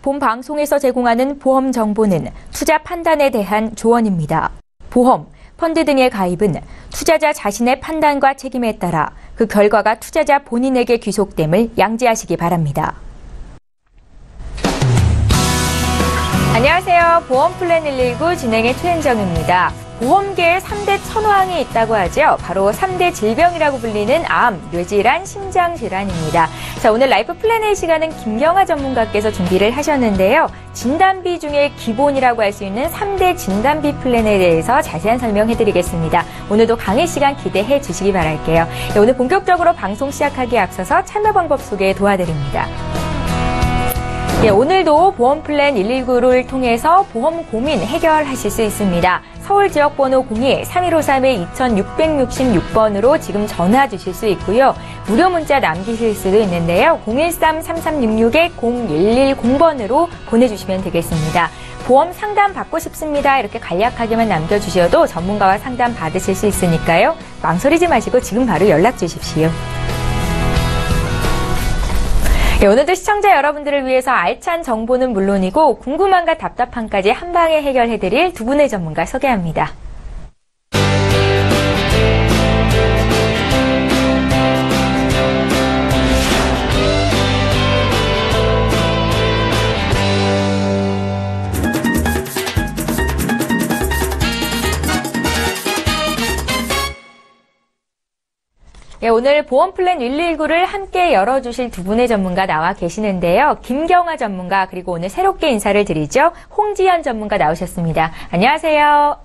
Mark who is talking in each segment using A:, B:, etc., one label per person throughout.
A: 본 방송에서 제공하는 보험 정보는 투자 판단에 대한 조언입니다. 보험, 펀드 등의 가입은 투자자 자신의 판단과 책임에 따라 그 결과가 투자자 본인에게 귀속됨을 양지하시기 바랍니다. 안녕하세요. 보험플랜 119 진행의 최은정입니다. 보험계에 3대 천왕이 있다고 하죠. 바로 3대 질병이라고 불리는 암, 뇌질환, 심장질환입니다. 자, 오늘 라이프 플랜의 시간은 김경아 전문가께서 준비를 하셨는데요. 진단비 중에 기본이라고 할 수 있는 3대 진단비 플랜에 대해서 자세한 설명해드리겠습니다. 오늘도 강의 시간 기대해 주시기 바랄게요. 네, 오늘 본격적으로 방송 시작하기에 앞서서 참여 방법 소개 도와드립니다. 예, 오늘도 보험플랜 119를 통해서 보험 고민 해결하실 수 있습니다. 서울 지역번호 02-3153-2666번으로 지금 전화 주실 수 있고요. 무료 문자 남기실 수도 있는데요. 013-336-0110번으로 보내주시면 되겠습니다. 보험 상담 받고 싶습니다. 이렇게 간략하게만 남겨주셔도 전문가와 상담 받으실 수 있으니까요. 망설이지 마시고 지금 바로 연락 주십시오. 네, 오늘도 시청자 여러분들을 위해서 알찬 정보는 물론이고 궁금함과 답답함까지 한 방에 해결해드릴 두 분의 전문가 소개합니다. 예, 오늘 보험플랜 119를 함께 열어주실 두 분의 전문가 나와 계시는데요. 김경아 전문가 그리고 오늘 새롭게 인사를 드리죠. 홍지연 전문가 나오셨습니다. 안녕하세요.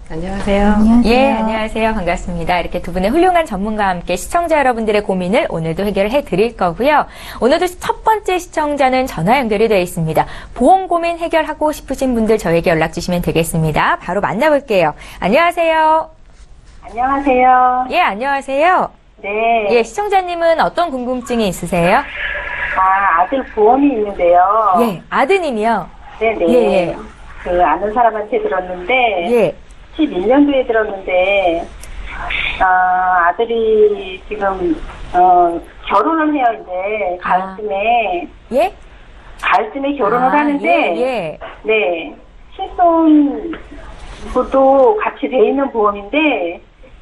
B: 안녕하세요.
A: 예, 안녕하세요. 반갑습니다. 이렇게 두 분의 훌륭한 전문가와 함께 시청자 여러분들의 고민을 오늘도 해결해 드릴 거고요. 오늘도 첫 번째 시청자는 전화 연결이 되어 있습니다. 보험 고민 해결하고 싶으신 분들 저에게 연락 주시면 되겠습니다. 바로 만나볼게요. 안녕하세요.
C: 안녕하세요.
A: 예, 안녕하세요.
C: 네.
A: 예, 시청자님은 어떤 궁금증이 있으세요?
C: 아들 보험이 있는데요.
A: 예, 아드님이요?
C: 네네.
A: 예.
C: 그, 아는 사람한테 들었는데.
A: 예.
C: 11년도에 들었는데, 아들이 지금, 결혼을 해요, 이제. 가을쯤에.
A: 예?
C: 가을쯤에 결혼을 하는데.
A: 예.
C: 네. 실손부도 같이 돼 있는 보험인데,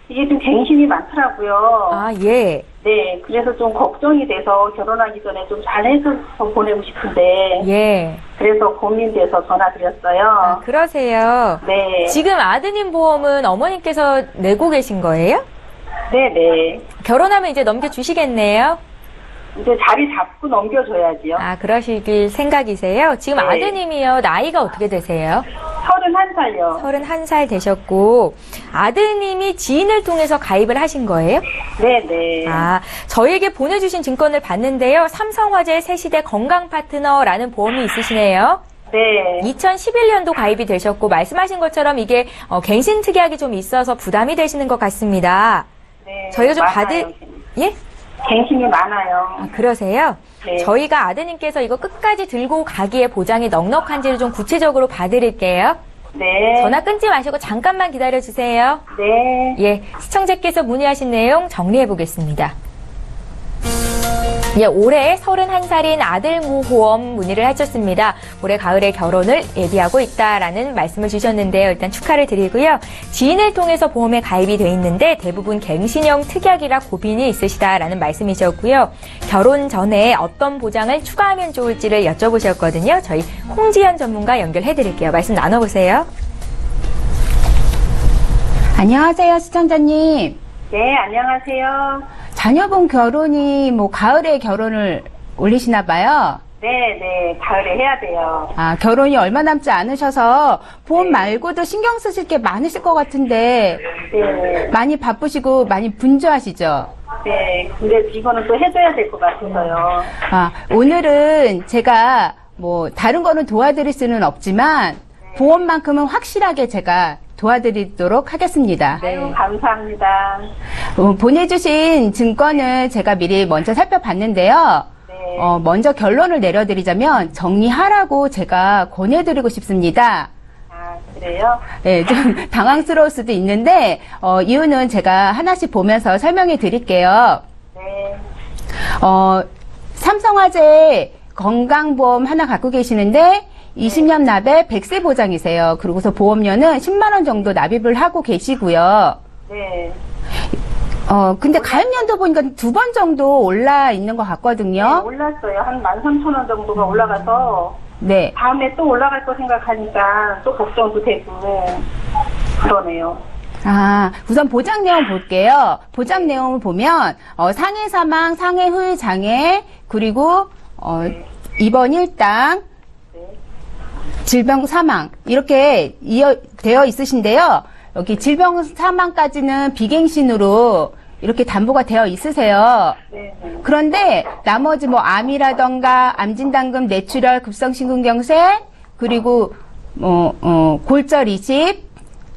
C: 이게 좀 갱신이 많더라고요.
A: 예.
C: 네, 그래서 좀 걱정이 돼서 결혼하기 전에 좀 잘해서 보내고 싶은데.
A: 예.
C: 그래서 고민돼서 전화드렸어요.
A: 그러세요?
C: 네.
A: 지금 아드님 보험은 어머님께서 내고 계신 거예요?
C: 네네.
A: 결혼하면 이제 넘겨주시겠네요?
C: 이제 자리 잡고 넘겨줘야지요.
A: 그러시길 생각이세요? 지금
C: 네.
A: 아드님이요, 나이가 어떻게 되세요?
C: 31살요.
A: 31살 되셨고, 아드님이 지인을 통해서 가입을 하신 거예요?
C: 네네.
A: 저희에게 보내주신 증권을 봤는데요. 삼성화재 새시대 건강파트너라는 보험이 있으시네요.
C: 네.
A: 2011년도 가입이 되셨고, 말씀하신 것처럼 이게 갱신 특약이 좀 있어서 부담이 되시는 것 같습니다.
C: 네.
A: 저희가 좀
C: 많아요.
A: 예?
C: 갱신이 많아요.
A: 그러세요?
C: 네.
A: 저희가 아드님께서 이거 끝까지 들고 가기에 보장이 넉넉한지를 좀 구체적으로 봐드릴게요.
C: 네.
A: 전화 끊지 마시고 잠깐만 기다려주세요.
C: 네.
A: 예, 시청자께서 문의하신 내용 정리해보겠습니다. 예, 올해 31살인 아들 모호엄 문의를 하셨습니다. 올해 가을에 결혼을 예비하고 있다라는 말씀을 주셨는데요. 일단 축하를 드리고요. 지인을 통해서 보험에 가입이 돼 있는데 대부분 갱신형 특약이라 고민이 있으시다라는 말씀이셨고요. 결혼 전에 어떤 보장을 추가하면 좋을지를 여쭤보셨거든요. 저희 홍지연 전문가 연결해드릴게요. 말씀 나눠보세요.
B: 안녕하세요, 시청자님.
C: 네, 안녕하세요.
B: 자녀분 결혼이 가을에 결혼을 올리시나 봐요.
C: 네, 가을에 해야 돼요.
B: 결혼이 얼마 남지 않으셔서 보험
C: 네.
B: 말고도 신경 쓰실 게 많으실 것 같은데
C: 네.
B: 많이 바쁘시고 많이 분주하시죠?
C: 네, 근데 이거는 또 해줘야 될 것 같아서요.
B: 오늘은 제가 다른 거는 도와드릴 수는 없지만 보험만큼은 확실하게 제가 도와드리도록 하겠습니다.
C: 아유, 감사합니다.
B: 보내주신 증권을 제가 미리 먼저 살펴봤는데요.
C: 네.
B: 먼저 결론을 내려드리자면 정리하라고 제가 권해드리고 싶습니다.
C: 그래요?
B: 네, 좀 당황스러울 수도 있는데 이유는 제가 하나씩 보면서 설명해 드릴게요.
C: 네.
B: 삼성화재 건강보험 하나 갖고 계시는데 20년 납에 100세 보장이세요. 그리고서 보험료는 10만 원 정도 납입을 하고 계시고요.
C: 네.
B: 근데 가입연도 보니까 2번 정도 올라 있는 것
C: 네,
B: 같거든요.
C: 올랐어요. 한 13,000원 정도가 올라가서
B: 네.
C: 다음에 또 올라갈 거 생각하니까 또 걱정도 되고 그러네요.
B: 우선 보장 내용 볼게요. 보장 내용을 보면, 상해 사망, 상해 후유 장애, 그리고, 입원 일당, 질병 사망, 이렇게 되어 있으신데요. 여기 질병 사망까지는 비갱신으로 이렇게 담보가 되어 있으세요.
C: 네.
B: 그런데 나머지 뭐 암이라던가 암진단금, 뇌출혈, 급성심근경색, 그리고 골절 이식,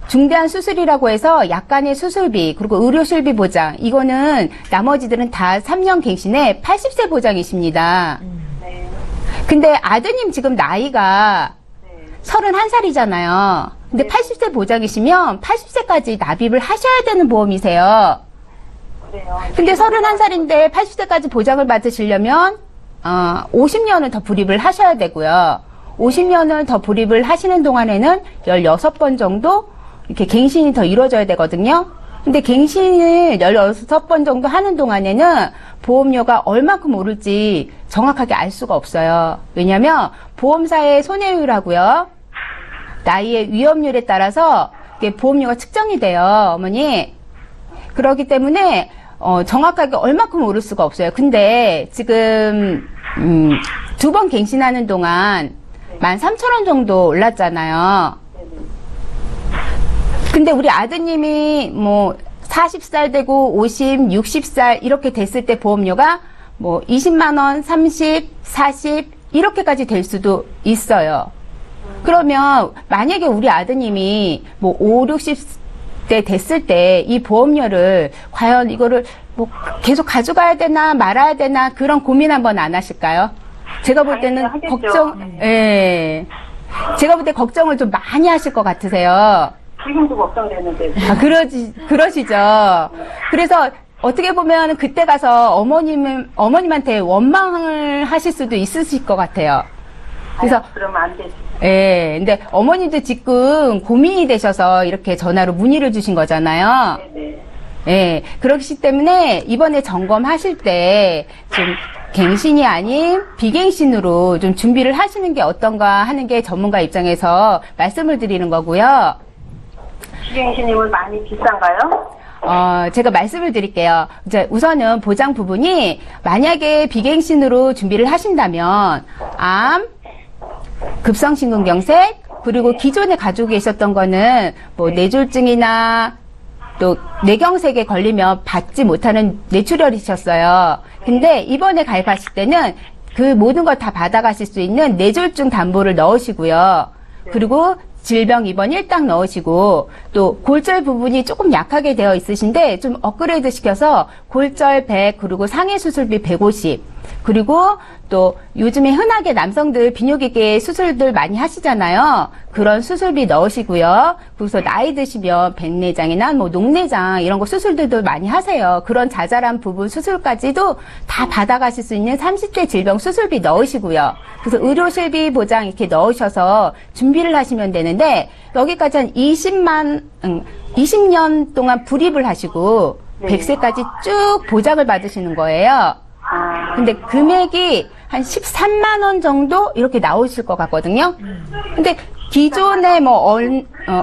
B: 중대한 수술이라고 해서 약간의 수술비, 그리고 의료실비 보장, 이거는 나머지들은 다 3년 갱신에 80세 보장이십니다.
C: 네.
B: 근데 아드님 지금 나이가
C: 네.
B: 31살이잖아요. 근데
C: 네.
B: 80세 보장이시면 80세까지 납입을 하셔야 되는 보험이세요.
C: 그래요.
B: 근데 31살인데 80세까지 보장을 받으시려면 50년을 더 불입을 하셔야 되고요. 50년을 더 불입을 하시는 동안에는 16번 정도 이렇게 갱신이 더 이루어져야 되거든요. 근데 갱신을 16번 정도 하는 동안에는 보험료가 얼마큼 오를지 정확하게 알 수가 없어요. 왜냐하면 보험사의 손해율하고요, 나이의 위험률에 따라서 이게 보험료가 측정이 돼요, 어머니. 그렇기 때문에 정확하게 얼마큼 오를 수가 없어요. 근데 지금 2번 갱신하는 동안 13,000원 정도 올랐잖아요. 근데 우리 아드님이 뭐 40살 되고 50, 60살 이렇게 됐을 때 보험료가 뭐 20만 원, 30, 40 이렇게까지 될 수도 있어요. 그러면 만약에 우리 아드님이 뭐 5, 60대 됐을 때 이 보험료를 과연 이거를 뭐 계속 가져가야 되나 말아야 되나 그런 고민 한번 안 하실까요? 제가 볼 때는
C: 하겠죠.
B: 예. 제가 볼 때 걱정을 좀 많이 하실 것 같으세요.
C: 지금도 걱정되는데.
B: 그러시죠. 그래서 어떻게 보면 그때 가서 어머님한테 원망을 하실 수도 있으실 것 같아요. 그래서
C: 그러면 안 되지.
B: 예, 근데 어머님도 지금 고민이 되셔서 이렇게 전화로 문의를 주신 거잖아요.
C: 네네.
B: 예, 그렇기 때문에 이번에 점검하실 때 좀 갱신이 아닌 비갱신으로 좀 준비를 하시는 게 어떤가 하는 게 전문가 입장에서 말씀을 드리는 거고요.
C: 비갱신이면 많이 비싼가요?
B: 제가 말씀을 드릴게요. 이제 우선은 보장 부분이 만약에 비갱신으로 준비를 하신다면 암, 급성심근경색, 그리고 기존에 가지고 계셨던 거는 뭐 뇌졸중이나 또 뇌경색에 걸리면 받지 못하는 뇌출혈이셨어요. 근데 이번에 가입하실 때는 그 모든 걸 다 받아가실 수 있는 뇌졸중 담보를 넣으시고요. 그리고 질병 입원 일당 넣으시고 또 골절 부분이 조금 약하게 되어 있으신데 좀 업그레이드 시켜서 골절 100 그리고 상해 수술비 150 그리고 또 요즘에 흔하게 남성들 비뇨기계 수술들 많이 하시잖아요. 그런 수술비 넣으시고요. 그래서 나이 드시면 백내장이나 뭐 녹내장 이런 거 수술들도 많이 하세요. 그런 자잘한 부분 수술까지도 다 받아가실 수 있는 30대 질병 수술비 넣으시고요. 그래서 의료실비 보장 이렇게 넣으셔서 준비를 하시면 되는데 여기까지 한 20년 동안 불입을 하시고 100세까지 쭉 보장을 받으시는 거예요. 근데 금액이 한 13만 원 정도 이렇게 나오실 것 같거든요. 근데 기존에 뭐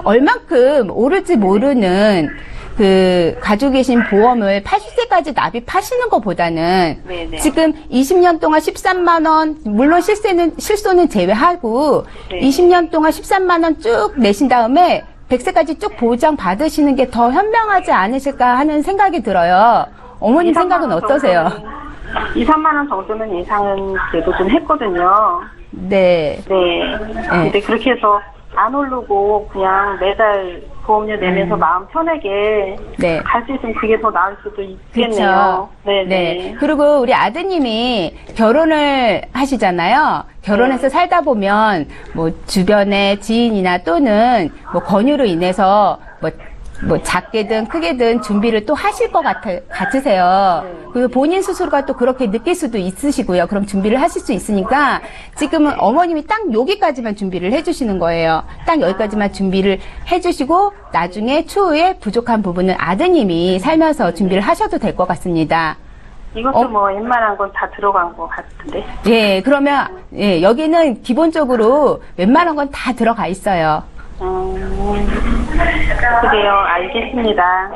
B: 얼만큼 오를지 모르는 그 가지고 계신 보험을 80세까지 납입하시는 것보다는
C: 네네.
B: 지금 20년 동안 13만 원 물론 실손은 제외하고
C: 네.
B: 20년 동안 13만 원 쭉 내신 다음에 100세까지 쭉 보장 받으시는 게 더 현명하지 않으실까 하는 생각이 들어요. 어머님 생각은 어떠세요?
C: 2, 3만 원 정도는 예상은 그래도 좀 했거든요.
B: 네.
C: 네. 근데 그렇게 해서 안 오르고 그냥 매달 보험료 내면서 마음 편하게
B: 네.
C: 갈 수 있으면 그게 더 나을 수도 있겠네요.
B: 그렇죠. 네. 그리고 우리 아드님이 결혼을 하시잖아요. 결혼해서 살다 보면 뭐 주변의 지인이나 또는 뭐 권유로 인해서 뭐 뭐 작게든 크게든 준비를 또 하실 것 같으세요. 그리고 본인 스스로가 또 그렇게 느낄 수도 있으시고요. 그럼 준비를 하실 수 있으니까 지금은 어머님이 딱 여기까지만 준비를 해주시는 거예요. 딱 여기까지만 준비를 해주시고 나중에 추후에 부족한 부분은 아드님이 살면서 준비를 하셔도 될 것 같습니다.
C: 이것도 뭐 웬만한 건 다 들어간 것 같은데.
B: 예, 그러면 예, 여기는 기본적으로 웬만한 건 다 들어가 있어요.
C: 그래요. 알겠습니다.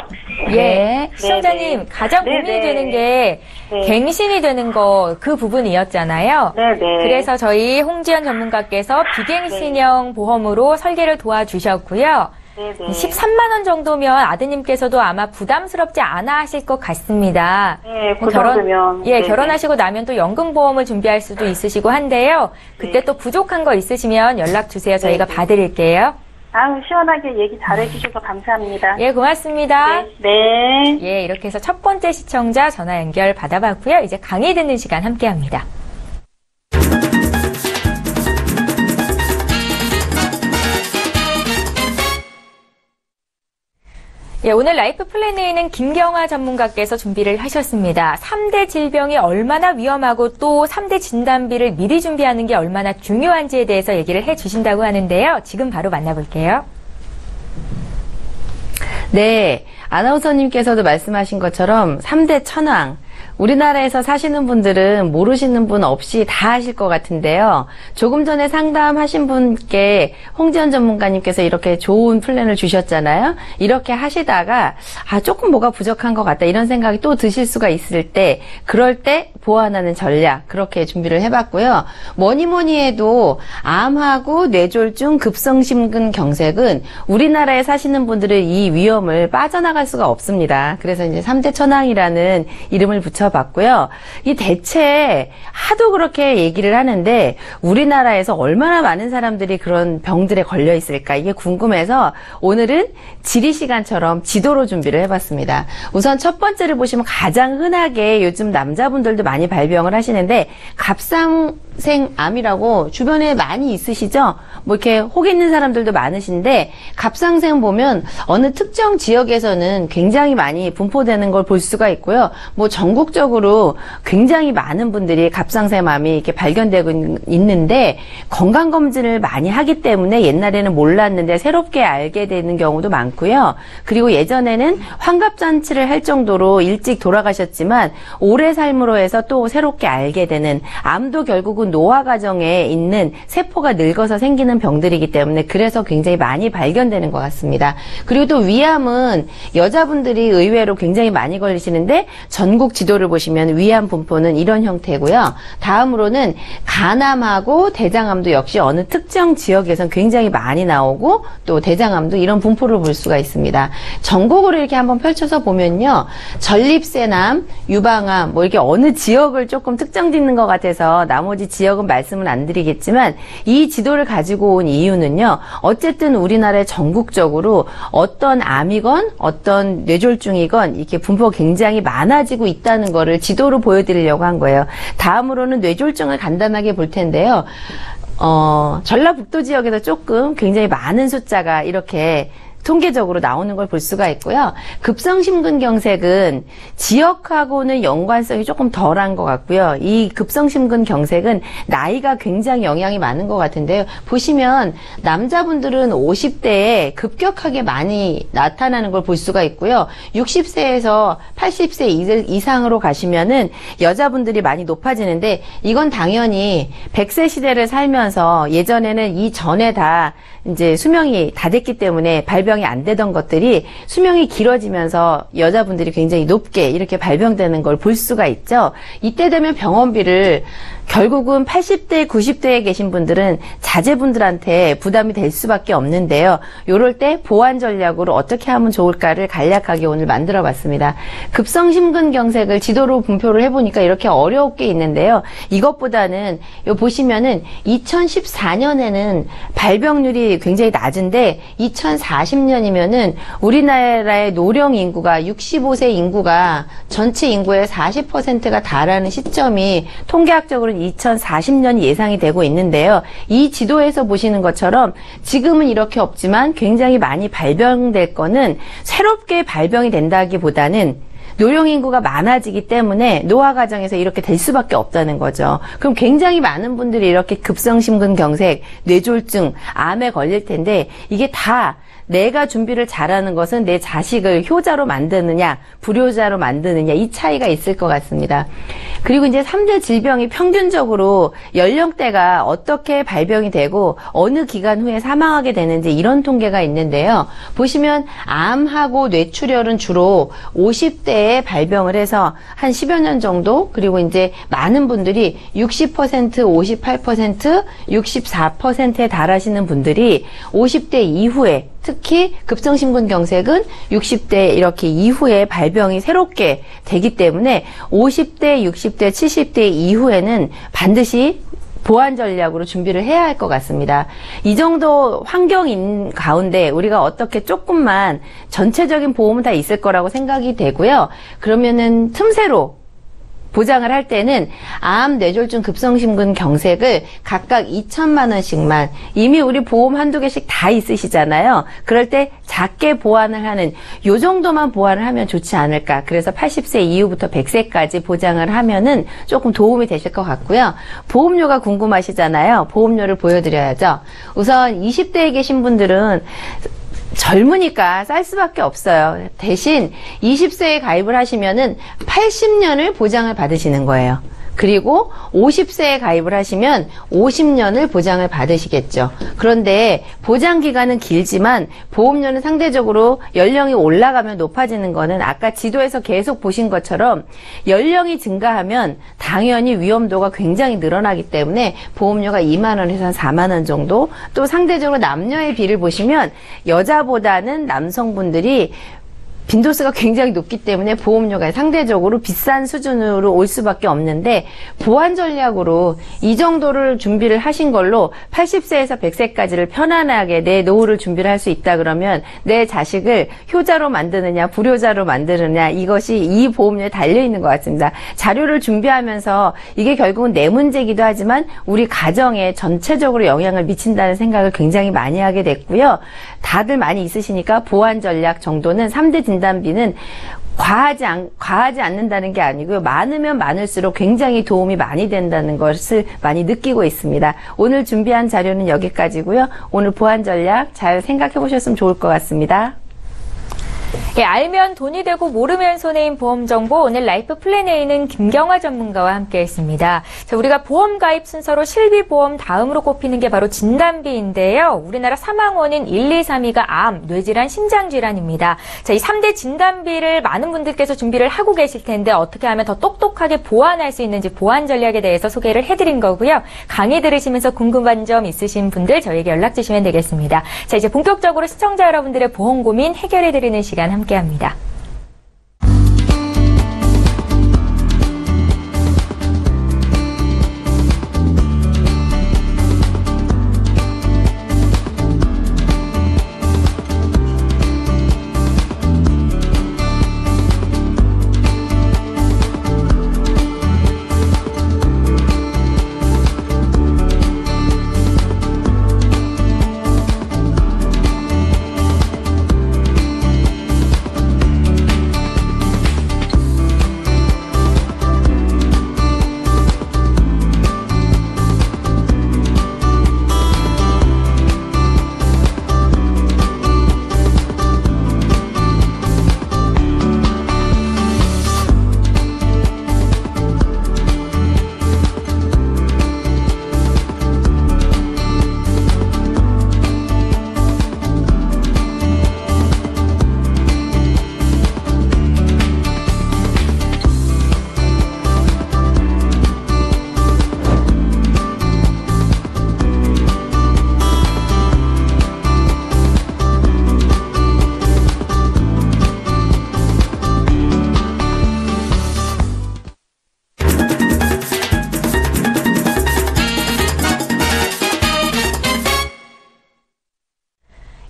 A: 예, 시청자님
C: 네네.
A: 가장 고민이
C: 네네.
A: 되는 게
C: 네.
A: 갱신이 되는 거 그 부분이었잖아요.
C: 네네.
A: 그래서 저희 홍지연 전문가께서 비갱신형 보험으로 설계를 도와주셨고요.
C: 네네.
A: 13만 원 정도면 아드님께서도 아마 부담스럽지 않아 하실 것 같습니다.
C: 네, 그 정도면.
A: 예,
C: 네네.
A: 결혼하시고 나면 또 연금보험을 준비할 수도 있으시고 한데요. 그때
C: 네.
A: 또 부족한 거 있으시면 연락 주세요. 저희가
C: 네네.
A: 봐드릴게요.
C: 아유, 시원하게 얘기 잘해주셔서 감사합니다.
A: 예, 고맙습니다.
C: 네.
A: 예, 이렇게 해서 첫 번째 시청자 전화 연결 받아봤고요. 이제 강의 듣는 시간 함께합니다. 예, 오늘 라이프 플래너에는 김경화 전문가께서 준비를 하셨습니다. 3대 질병이 얼마나 위험하고 또 3대 진단비를 미리 준비하는 게 얼마나 중요한지에 대해서 얘기를 해주신다고 하는데요. 지금 바로 만나볼게요.
D: 네, 아나운서님께서도 말씀하신 것처럼 3대 천왕, 우리나라에서 사시는 분들은 모르시는 분 없이 다 아실 것 같은데요. 조금 전에 상담하신 분께 홍지연 전문가님께서 이렇게 좋은 플랜을 주셨잖아요. 이렇게 하시다가 조금 뭐가 부족한 것 같다 이런 생각이 또 드실 수가 있을 때 그럴 때 보완하는 전략 그렇게 준비를 해봤고요. 뭐니 해도 암하고 뇌졸중, 급성심근경색은 우리나라에 사시는 분들은 이 위험을 빠져나갈 수가 없습니다. 그래서 이제 3대 천왕이라는 이름을 붙여봤고요. 이 대체 하도 그렇게 얘기를 하는데 우리나라에서 얼마나 많은 사람들이 그런 병들에 걸려 있을까 이게 궁금해서 오늘은 지리시간처럼 지도로 준비를 해봤습니다. 우선 첫 번째를 보시면 가장 흔하게 요즘 남자분들도 많이 발병을 하시는데 갑상생암이라고 주변에 많이 있으시죠? 뭐 이렇게 혹 있는 사람들도 많으신데 갑상생 보면 어느 특정 지역에서는 굉장히 많이 분포되는 걸 볼 수가 있고요. 뭐 전국적으로 굉장히 많은 분들이 갑상생암이 이렇게 발견되고 있는데 건강검진을 많이 하기 때문에 옛날에는 몰랐는데 새롭게 알게 되는 경우도 많고요. 그리고 예전에는 환갑잔치를 할 정도로 일찍 돌아가셨지만 오래 삶으로 해서 또 새롭게 알게 되는 암도 결국은 노화 과정에 있는 세포가 늙어서 생기는 병들이기 때문에 그래서 굉장히 많이 발견되는 것 같습니다. 그리고 또 위암은 여자분들이 의외로 굉장히 많이 걸리시는데 전국 지도를 보시면 위암 분포는 이런 형태고요. 다음으로는 간암하고 대장암도 역시 어느 특정 지역에선 굉장히 많이 나오고 또 대장암도 이런 분포를 볼 수가 있습니다. 전국으로 이렇게 한번 펼쳐서 보면요. 전립腺암, 유방암 뭐 이렇게 어느 지역을 조금 특정 짓는 것 같아서 나머지 지역은 말씀은 안 드리겠지만 이 지도를 가지고 온 이유는요. 어쨌든 우리나라에 전국적으로 어떤 암이건 어떤 뇌졸중이건 이렇게 분포가 굉장히 많아지고 있다는 거를 지도로 보여드리려고 한 거예요. 다음으로는 뇌졸중을 간단하게 볼 텐데요. 전라북도 지역에서 조금 굉장히 많은 숫자가 이렇게 통계적으로 나오는 걸 볼 수가 있고요. 급성심근경색은 지역하고는 연관성이 조금 덜한 것 같고요. 이 급성심근경색은 나이가 굉장히 영향이 많은 것 같은데요. 보시면 남자분들은 50대에 급격하게 많이 나타나는 걸 볼 수가 있고요. 60세에서 80세 이상으로 가시면은 여자분들이 많이 높아지는데 이건 당연히 100세 시대를 살면서 예전에는 이전에 다 이제 수명이 다 됐기 때문에 발병이 안 되던 것들이 수명이 길어지면서 여자분들이 굉장히 높게 이렇게 발병되는 걸 볼 수가 있죠. 이때 되면 병원비를 결국은 80대, 90대에 계신 분들은 자제분들한테 부담이 될 수밖에 없는데요. 요럴 때 보완 전략으로 어떻게 하면 좋을까를 간략하게 오늘 만들어 봤습니다. 급성심근경색을 지도로 분표를 해보니까 이렇게 어렵게 있는데요. 이것보다는 요 보시면은 2014년에는 발병률이 굉장히 낮은데 2040년이면은 우리나라의 노령 인구가 65세 인구가 전체 인구의 40%가 달하는 시점이 통계학적으로 발병은 2040년이 예상이 되고 있는데요. 이 지도에서 보시는 것처럼 지금은 이렇게 없지만 굉장히 많이 발병될 거는 새롭게 발병이 된다기보다는 노령 인구가 많아지기 때문에 노화 과정에서 이렇게 될 수밖에 없다는 거죠. 그럼 굉장히 많은 분들이 이렇게 급성심근경색, 뇌졸중, 암에 걸릴 텐데 이게 다 내가 준비를 잘하는 것은 내 자식을 효자로 만드느냐, 불효자로 만드느냐 이 차이가 있을 것 같습니다. 그리고 이제 3대 질병이 평균적으로 연령대가 어떻게 발병이 되고 어느 기간 후에 사망하게 되는지 이런 통계가 있는데요. 보시면 암하고 뇌출혈은 주로 50대에 발병을 해서 한 10여 년 정도, 그리고 이제 많은 분들이 60%, 58%, 64%에 달하시는 분들이 50대 이후에, 특히 급성심근경색은 60대 이렇게 이후에 발병이 새롭게 되기 때문에 50대, 60대, 70대 이후에는 반드시 보완 전략으로 준비를 해야 할 것 같습니다. 이 정도 환경인 가운데 우리가 어떻게 조금만 전체적인 보험은 다 있을 거라고 생각이 되고요. 그러면은 틈새로 보장을 할 때는 암, 뇌졸중, 급성심근경색을 각각 2천만 원씩만, 이미 우리 보험 한두 개씩 다 있으시잖아요. 그럴 때 작게 보완을 하는 요 정도만 보완을 하면 좋지 않을까. 그래서 80세 이후부터 100세까지 보장을 하면은 조금 도움이 되실 것 같고요. 보험료가 궁금하시잖아요. 보험료를 보여드려야죠. 우선 20대에 계신 분들은 젊으니까 쌀 수밖에 없어요. 대신 20세에 가입을 하시면은 80년을 보장을 받으시는 거예요. 그리고 50세에 가입을 하시면 50년을 보장을 받으시겠죠. 그런데 보장 기간은 길지만 보험료는 상대적으로 연령이 올라가면 높아지는 거는 아까 지도에서 계속 보신 것처럼 연령이 증가하면 당연히 위험도가 굉장히 늘어나기 때문에 보험료가 2만 원에서 한 4만 원 정도, 또 상대적으로 남녀의 비를 보시면 여자보다는 남성분들이 빈도수가 굉장히 높기 때문에 보험료가 상대적으로 비싼 수준으로 올 수밖에 없는데, 보완 전략으로 이 정도를 준비를 하신 걸로 80세에서 100세까지를 편안하게 내 노후를 준비를 할 수 있다 그러면 내 자식을 효자로 만드느냐 불효자로 만드느냐, 이것이 이 보험료에 달려있는 것 같습니다. 자료를 준비하면서 이게 결국은 내 문제이기도 하지만 우리 가정에 전체적으로 영향을 미친다는 생각을 굉장히 많이 하게 됐고요. 다들 많이 있으시니까 보완 전략 정도는 3대 진단비는 과하지 않는다는 게 아니고요. 많으면 많을수록 굉장히 도움이 많이 된다는 것을 많이 느끼고 있습니다. 오늘 준비한 자료는 여기까지고요. 오늘 보완 전략 잘 생각해 보셨으면 좋을 것 같습니다.
A: 예, 알면 돈이 되고 모르면 손해인 보험 정보, 오늘 라이프 플랜 A는 김경화 전문가와 함께했습니다. 자, 우리가 보험 가입 순서로 실비보험 다음으로 꼽히는 게 바로 진단비인데요. 우리나라 사망 원인 1, 2, 3위가 암, 뇌질환, 심장질환입니다. 자, 이 3대 진단비를 많은 분들께서 준비를 하고 계실 텐데 어떻게 하면 더 똑똑하게 보완할 수 있는지 보완 전략에 대해서 소개를 해드린 거고요. 강의 들으시면서 궁금한 점 있으신 분들 저희에게 연락 주시면 되겠습니다. 자, 이제 본격적으로 시청자 여러분들의 보험 고민 해결해드리는 시간 함께합니다.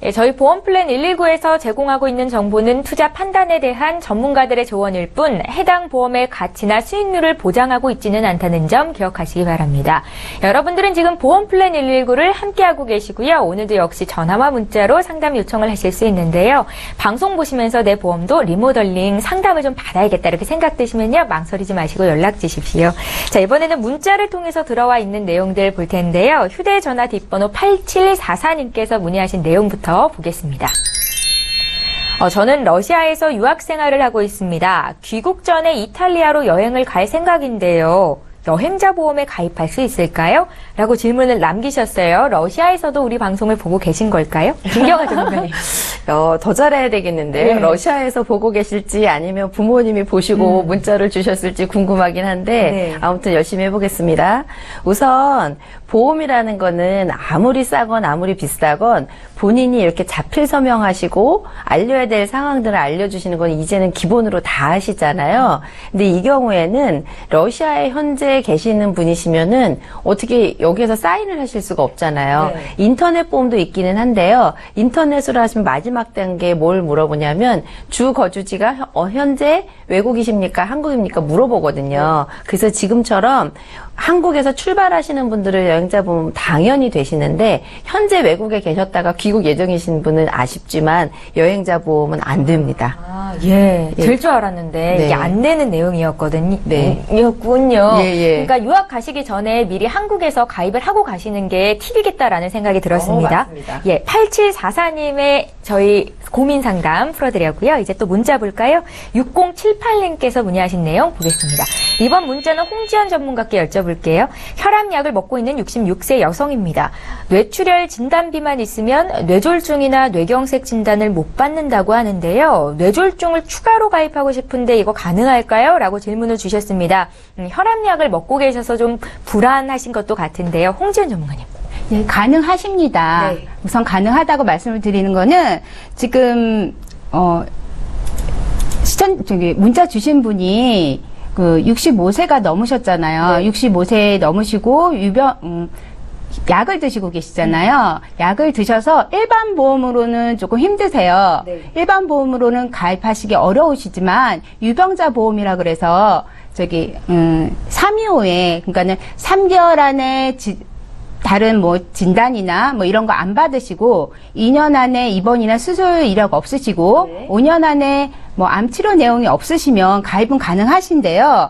A: 예, 저희 보험플랜 119에서 제공하고 있는 정보는 투자 판단에 대한 전문가들의 조언일 뿐 해당 보험의 가치나 수익률을 보장하고 있지는 않다는 점 기억하시기 바랍니다. 여러분들은 지금 보험플랜 119를 함께하고 계시고요. 오늘도 역시 전화와 문자로 상담 요청을 하실 수 있는데요. 방송 보시면서 내 보험도 리모델링 상담을 좀 받아야겠다 이렇게 생각되시면요. 망설이지 마시고 연락 주십시오. 자, 이번에는 문자를 통해서 들어와 있는 내용들 볼 텐데요. 휴대전화 뒷번호 8744님께서 문의하신 내용부터 보겠습니다. 저는 러시아에서 유학 생활을 하고 있습니다. 귀국 전에 이탈리아로 여행을 갈 생각인데요. 여행자 보험에 가입할 수 있을까요? 라고 질문을 남기셨어요. 러시아에서도 우리 방송을 보고 계신 걸까요? 김경아 전문가님.
D: 더 잘해야 되겠는데요.
A: 네.
D: 러시아에서 보고 계실지 아니면 부모님이 보시고 문자를 주셨을지 궁금하긴 한데
A: 네.
D: 아무튼 열심히 해보겠습니다. 우선 보험이라는 거는 아무리 싸건 아무리 비싸건 본인이 이렇게 자필 서명하시고 알려야 될 상황들을 알려주시는 건 이제는 기본으로 다 하시잖아요. 근데 이 경우에는 러시아에 현재 계시는 분이시면은 어떻게 여기에서 사인을 하실 수가 없잖아요.
A: 네.
D: 인터넷 보험도 있기는 한데요. 인터넷으로 하시면 마지막 단계에 뭘 물어보냐면 주 거주지가 현재 외국이십니까? 한국입니까? 물어보거든요. 그래서 지금처럼 한국에서 출발하시는 분들은 여행자 보험 당연히 되시는데 현재 외국에 계셨다가 귀국 예정이신 분은 아쉽지만 여행자 보험은 안 됩니다.
A: 예, 될 줄 알았는데
D: 네.
A: 이게 안 되는 내용이었거든요.
D: 네.
A: 이었군요.
D: 예, 예.
A: 그러니까 유학 가시기 전에 미리 한국에서 가입을 하고 가시는 게 팁이겠다라는 생각이 들었습니다.
D: 맞습니다.
A: 예, 8744님의 저희 고민 상담 풀어드렸고요. 이제 또 문자 볼까요? 6078님께서 문의하신 내용 보겠습니다. 이번 문자는 홍지연 전문가께 여쭤볼게요. 혈압약을 먹고 있는 66세 여성입니다. 뇌출혈 진단비만 있으면 뇌졸중이나 뇌경색 진단을 못 받는다고 하는데요. 뇌졸중을 추가로 가입하고 싶은데 이거 가능할까요? 라고 질문을 주셨습니다. 혈압약을 먹고 계셔서 좀 불안하신 것도 같은데요. 홍지연 전문가님.
B: 네, 가능하십니다.
A: 네.
B: 우선 가능하다고 말씀을 드리는 거는 지금 문자 주신 분이 그 65세가 넘으셨잖아요.
A: 네.
B: 65세 넘으시고 약을 드시고 계시잖아요. 약을 드셔서 일반 보험으로는 조금 힘드세요.
A: 네.
B: 일반 보험으로는 가입하시기 어려우시지만 유병자 보험이라 그래서 325에 그러니까는 3개월 안에 다른 진단이나 이런 거 안 받으시고 2년 안에 입원이나 수술 이력 없으시고
A: 네.
B: 5년 안에 암 치료 내용이 없으시면 가입은 가능하신데요.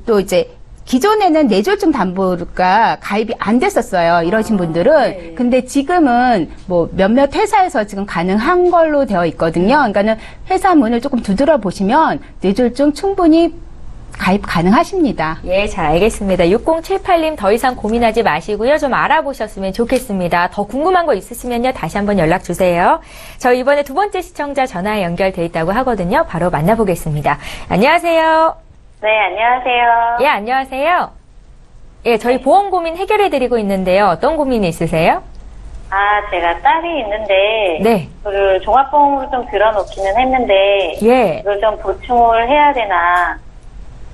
B: 또 이제 기존에는 뇌졸중 담보가 가입이 안 됐었어요. 이러신 분들은.
A: 네.
B: 근데 지금은 몇몇 회사에서 지금 가능한 걸로 되어 있거든요. 그러니까는 회사 문을 조금 두드려 보시면 뇌졸중 충분히 가입 가능하십니다.
A: 예, 잘 알겠습니다. 6078님 더 이상 고민하지 마시고요. 좀 알아보셨으면 좋겠습니다. 더 궁금한 거 있으시면요. 다시 한번 연락 주세요. 저 이번에 두 번째 시청자 전화 연결돼 있다고 하거든요. 바로 만나보겠습니다. 안녕하세요.
C: 네, 안녕하세요.
A: 예, 안녕하세요. 예, 저희 보험 고민 해결해드리고 있는데요. 어떤 고민이 있으세요?
C: 제가 딸이 있는데,
A: 네.
C: 그를 종합보험으로 좀 들어놓기는 했는데,
A: 예.
C: 이걸 좀 보충을 해야 되나.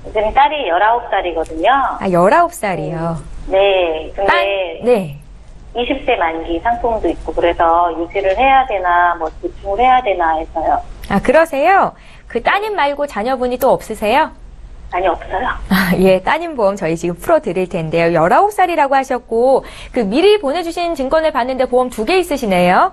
C: 지금 딸이 19살이거든요.
A: 19살이요.
C: 네, 근데
A: 네.
C: 20세 만기 상품도 있고, 그래서 유지를 해야 되나, 보충을 해야 되나 해서요.
A: 그러세요? 그 따님 말고 자녀분이 또 없으세요?
C: 아니, 없어요.
A: 예, 따님 보험 저희 지금 풀어드릴 텐데요. 19살이라고 하셨고, 미리 보내주신 증권을 봤는데 보험 2개 있으시네요.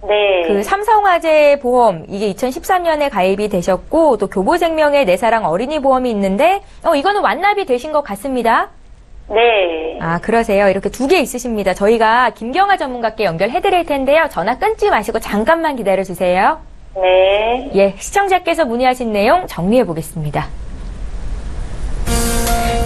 C: 네.
A: 삼성화재 보험, 이게 2013년에 가입이 되셨고, 또 교보생명의 내 사랑 어린이 보험이 있는데, 이거는 완납이 되신 것 같습니다.
C: 네.
A: 그러세요. 이렇게 2개 있으십니다. 저희가 김경아 전문가께 연결해드릴 텐데요. 전화 끊지 마시고 잠깐만 기다려주세요.
C: 네.
A: 예, 시청자께서 문의하신 내용 정리해보겠습니다.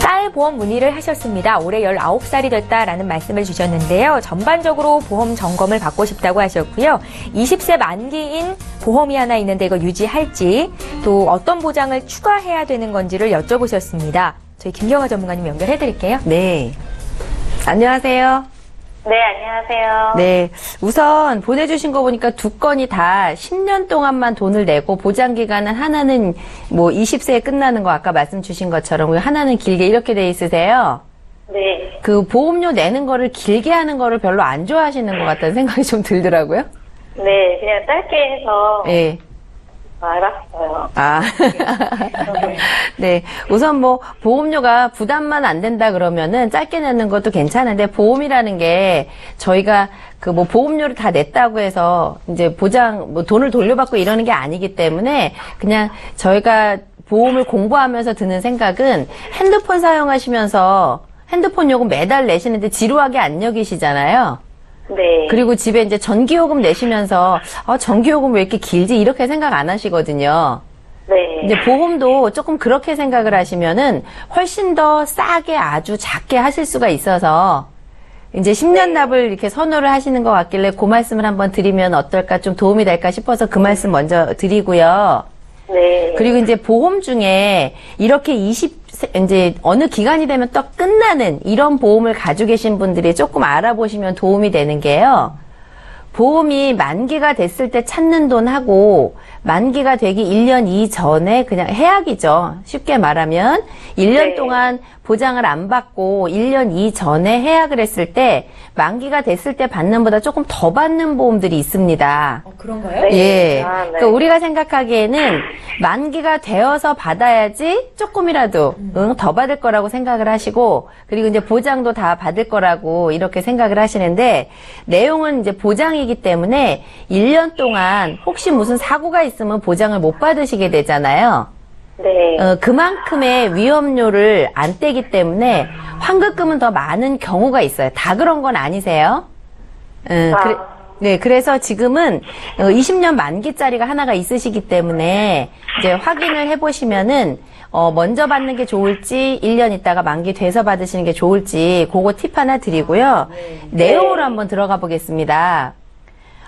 A: 딸 보험 문의를 하셨습니다. 올해 19살이 됐다라는 말씀을 주셨는데요. 전반적으로 보험 점검을 받고 싶다고 하셨고요. 20세 만기인 보험이 하나 있는데 이거 유지할지 또 어떤 보장을 추가해야 되는 건지를 여쭤보셨습니다. 저희 김경아 전문가님 연결해드릴게요.
D: 네. 안녕하세요.
C: 네, 안녕하세요.
D: 네. 우선 보내주신 거 보니까 2건이 다 10년 동안만 돈을 내고 보장 기간은 하나는 20세에 끝나는 거 아까 말씀 주신 것처럼 하나는 길게 이렇게 돼 있으세요.
C: 네.
D: 그 보험료 내는 거를 길게 하는 거를 별로 안 좋아하시는 것 같다는 생각이 좀 들더라고요.
C: 네, 그냥 짧게 해서
D: 예.
C: 알았어요.
D: 아. 네. 우선 뭐, 보험료가 부담만 안 된다 그러면은 짧게 내는 것도 괜찮은데, 보험이라는 게 저희가 그 뭐 보험료를 다 냈다고 해서 이제 보장, 뭐 돈을 돌려받고 이러는 게 아니기 때문에 그냥 저희가 보험을 공부하면서 드는 생각은 핸드폰 사용하시면서 핸드폰 요금 매달 내시는데 지루하게 안 여기시잖아요.
C: 네.
D: 그리고 집에 이제 전기요금 내시면서 전기요금 왜 이렇게 길지 이렇게 생각 안 하시거든요.
C: 네.
D: 근데 보험도 조금 그렇게 생각을 하시면은 훨씬 더 싸게 아주 작게 하실 수가 있어서 이제 10년 납을 이렇게 선호를 하시는 것 같길래 그 말씀을 한번 드리면 어떨까 좀 도움이 될까 싶어서 그 말씀 먼저 드리고요.
C: 네.
D: 그리고 이제 보험 중에 이렇게 이제 어느 기간이 되면 또 끝나는 이런 보험을 가지고 계신 분들이 조금 알아보시면 도움이 되는 게요. 보험이 만기가 됐을 때 찾는 돈하고 만기가 되기 1년 이전에 그냥 해약이죠. 쉽게 말하면 1년
C: 네.
D: 동안 보장을 안 받고 1년 이전에 해약을 했을 때 만기가 됐을 때 받는 보다 조금 더 받는 보험들이 있습니다.
A: 그런가요?
D: 예.
C: 아, 네.
D: 그러니까 우리가 생각하기에는 만기가 되어서 받아야지 조금이라도 더 받을 거라고 생각을 하시고 그리고 이제 보장도 다 받을 거라고 이렇게 생각을 하시는데 내용은 이제 보장이기 때문에 1년 동안 혹시 무슨 사고가 있으면 보장을 못 받으시게 되잖아요.
C: 네.
D: 그만큼의 위험료를 안 떼기 때문에 환급금은 더 많은 경우가 있어요. 다 그런 건 아니세요? 네, 그래서 지금은 20년 만기짜리가 하나가 있으시기 때문에 이제 확인을 해보시면은 먼저 받는 게 좋을지 1년 있다가 만기 돼서 받으시는 게 좋을지 그거 팁 하나 드리고요. 내용으로 한번 들어가 보겠습니다.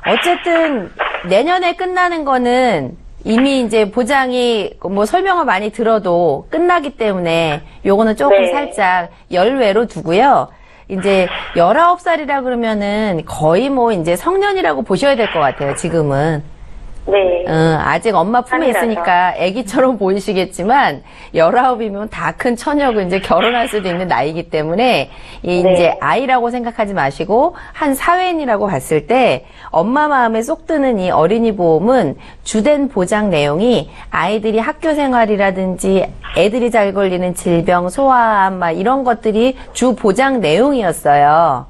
D: 어쨌든 내년에 끝나는 거는 이미 이제 보장이 뭐 설명을 많이 들어도 끝나기 때문에 요거는 조금
C: 네.
D: 살짝 열외로 두고요. 이제 19살이라 그러면은 거의 뭐 이제 성년이라고 보셔야 될 것 같아요, 지금은.
C: 네.
D: 아직 엄마 품에
C: 아니라서.
D: 있으니까 아기처럼 보이시겠지만 19이면 다 큰 처녀고 이제 결혼할 수도 있는 나이기 때문에 이
C: 네.
D: 이제 아이라고 생각하지 마시고 한 사회인이라고 봤을 때 엄마 마음에 쏙 드는 이 어린이 보험은 주된 보장 내용이 아이들이 학교 생활이라든지 애들이 잘 걸리는 질병, 소아암 막 이런 것들이 주 보장 내용이었어요.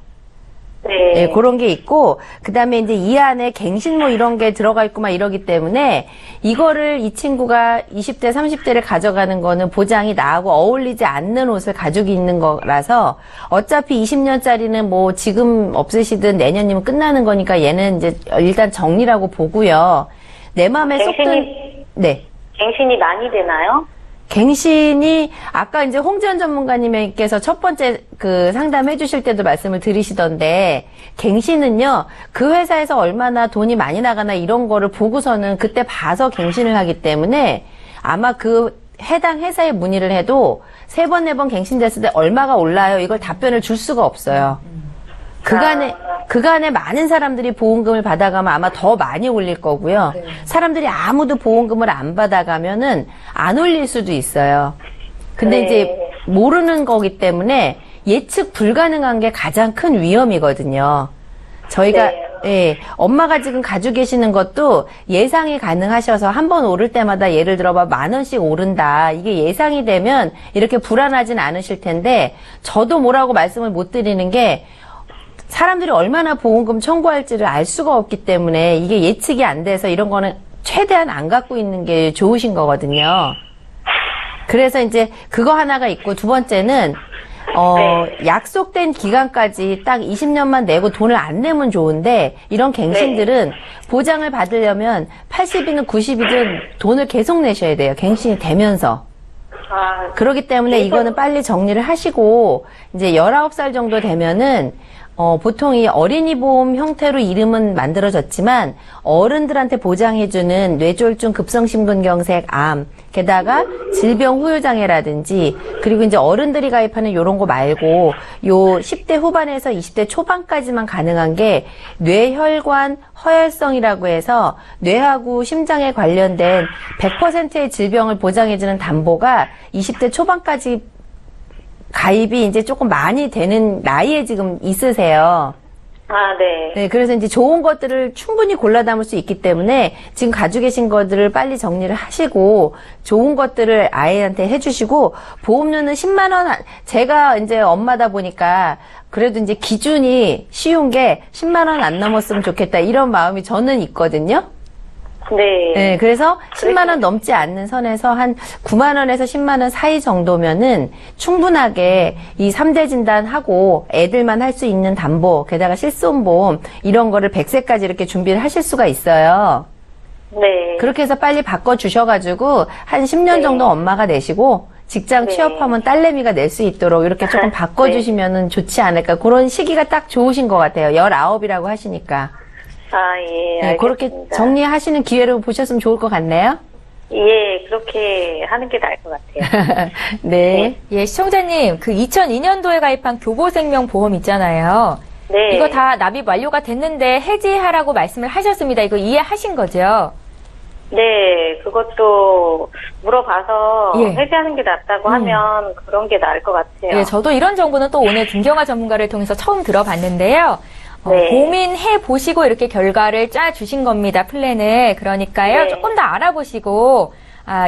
C: 네.
D: 예, 그런 게 있고, 그 다음에 이제 이 안에 갱신 뭐 이런 게 들어가 있고 막 이러기 때문에, 이거를 이 친구가 20대, 30대를 가져가는 거는 보장이 나하고 어울리지 않는 옷을 가지고 있는 거라서, 어차피 20년짜리는 뭐 지금 없으시든 내년이면 끝나는 거니까 얘는 이제 일단 정리라고 보고요. 내 마음에 쏙 든, 네.
C: 갱신이 많이 되나요?
D: 갱신이 아까 이제 홍지연 전문가님께서 첫 번째 그 상담해 주실 때도 말씀을 드리시던데 갱신은요 그 회사에서 얼마나 돈이 많이 나가나 이런 거를 보고서는 그때 봐서 갱신을 하기 때문에 아마 그 해당 회사에 문의를 해도 3번, 4번 갱신됐을 때 얼마가 올라요 이걸 답변을 줄 수가 없어요. 그간에 많은 사람들이 보험금을 받아가면 아마 더 많이 올릴 거고요. 사람들이 아무도 보험금을 안 받아가면은 안 올릴 수도 있어요. 근데
C: 네.
D: 이제 모르는 거기 때문에 예측 불가능한 게 가장 큰 위험이거든요. 저희가
C: 네.
D: 예, 엄마가 지금 가지고 계시는 것도 예상이 가능하셔서 한 번 오를 때마다 예를 들어봐 10,000원씩 오른다. 이게 예상이 되면 이렇게 불안하진 않으실 텐데 저도 뭐라고 말씀을 못 드리는 게 사람들이 얼마나 보험금 청구할지를 알 수가 없기 때문에 이게 예측이 안 돼서 이런 거는 최대한 안 갖고 있는 게 좋으신 거거든요. 그래서 이제 그거 하나가 있고 두 번째는 약속된 기간까지 딱 20년만 내고 돈을 안 내면 좋은데 이런 갱신들은 보장을 받으려면 80이든 90이든 돈을 계속 내셔야 돼요. 갱신이 되면서. 그렇기 때문에 이거는 빨리 정리를 하시고 이제 19살 정도 되면은 보통 이 어린이 보험 형태로 이름은 만들어졌지만 어른들한테 보장해주는 뇌졸중 급성심근경색 암 게다가 질병 후유장애라든지 그리고 이제 어른들이 가입하는 요런 거 말고 요 10대 후반에서 20대 초반까지만 가능한 게 뇌혈관 허혈성이라고 해서 뇌하고 심장에 관련된 100%의 질병을 보장해주는 담보가 20대 초반까지 가입이 이제 조금 많이 되는 나이에 지금 있으세요.
C: 아, 네.
D: 네, 그래서 이제 좋은 것들을 충분히 골라 담을 수 있기 때문에 지금 가지고 계신 것들을 빨리 정리를 하시고 좋은 것들을 아이한테 해주시고 보험료는 10만 원, 제가 이제 엄마다 보니까 그래도 이제 기준이 쉬운 게 10만 원 안 넘었으면 좋겠다 이런 마음이 저는 있거든요.
C: 네.
D: 네, 그래서 10만 원 넘지 않는 선에서 한 9만 원에서 10만 원 사이 정도면은 충분하게 이 3대 진단하고 애들만 할 수 있는 담보, 게다가 실손보험 이런 거를 100세까지 이렇게 준비를 하실 수가 있어요.
C: 네.
D: 그렇게 해서 빨리 바꿔주셔가지고 한 10년
C: 네.
D: 정도 엄마가 내시고 직장
C: 네.
D: 취업하면 딸내미가 낼 수 있도록 이렇게 조금 바꿔주시면은 좋지 않을까. 그런 시기가 딱 좋으신 것 같아요. 19이라고 하시니까.
C: 아, 예.
D: 네, 그렇게
C: 알겠습니다.
D: 정리하시는 기회를 보셨으면 좋을 것 같네요.
C: 예, 그렇게 하는 게 나을 것 같아요.
D: 네.
A: 예, 시청자님, 그 2002년도에 가입한 교보생명보험 있잖아요.
C: 네.
A: 이거 다 납입 완료가 됐는데 해지하라고 말씀을 하셨습니다. 이거 이해하신 거죠?
C: 네, 그것도 물어봐서
A: 예.
C: 해지하는 게 낫다고 하면 그런 게 나을 것 같아요.
A: 예, 저도 이런 정보는 또 오늘 김경아 전문가를 통해서 처음 들어봤는데요.
C: 네.
A: 고민해 보시고 이렇게 결과를 짜 주신 겁니다. 플랜을. 그러니까요.
C: 네.
A: 조금 더 알아보시고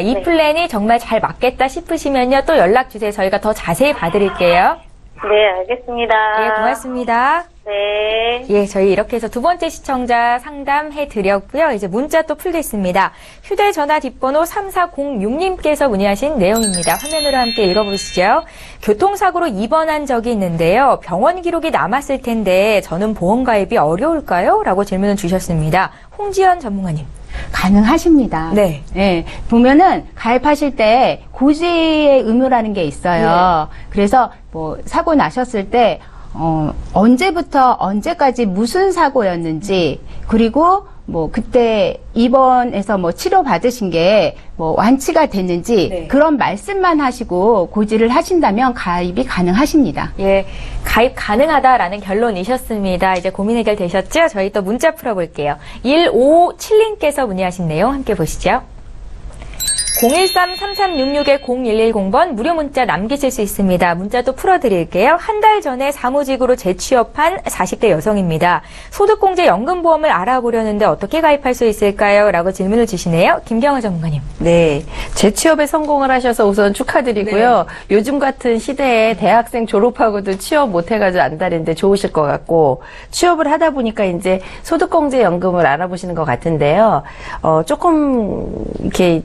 A: 이
C: 네.
A: 플랜이 정말 잘 맞겠다 싶으시면요. 또 연락 주세요. 저희가 더 자세히 봐드릴게요.
C: 네, 알겠습니다.
A: 예, 고맙습니다.
C: 네.
A: 예, 저희 이렇게 해서 두 번째 시청자 상담해 드렸고요. 이제 문자 또 풀겠습니다. 휴대전화 뒷번호 3406님께서 문의하신 내용입니다. 화면으로 함께 읽어보시죠. 교통사고로 입원한 적이 있는데요. 병원 기록이 남았을 텐데 저는 보험 가입이 어려울까요? 라고 질문을 주셨습니다. 홍지연 전문가님.
B: 가능하십니다.
A: 네.
B: 예, 보면은 가입하실 때 고지의 의무라는 게 있어요. 그래서 뭐 사고 나셨을 때 언제부터 언제까지 무슨 사고였는지, 그리고 뭐 그때 입원해서 뭐 치료 받으신 게 뭐 완치가 됐는지
A: 네.
B: 그런 말씀만 하시고 고지를 하신다면 가입이 가능하십니다.
A: 예, 가입 가능하다라는 결론이셨습니다. 이제 고민 해결되셨죠? 저희 또 문자 풀어볼게요. 1557님께서 문의하신 내용 함께 보시죠. 013-3366-0110번 무료 문자 남기실 수 있습니다. 문자 또 풀어드릴게요. 한 달 전에 사무직으로 재취업한 40대 여성입니다. 소득공제 연금보험을 알아보려는데 어떻게 가입할 수 있을까요? 라고 질문을 주시네요. 김경아 전문가님.
D: 네. 재취업에 성공을 하셔서 우선 축하드리고요. 요즘 같은 시대에 대학생 졸업하고도 취업 못해가지고 안달인데 좋으실 것 같고, 취업을 하다 보니까 이제 소득공제 연금을 알아보시는 것 같은데요. 조금 이렇게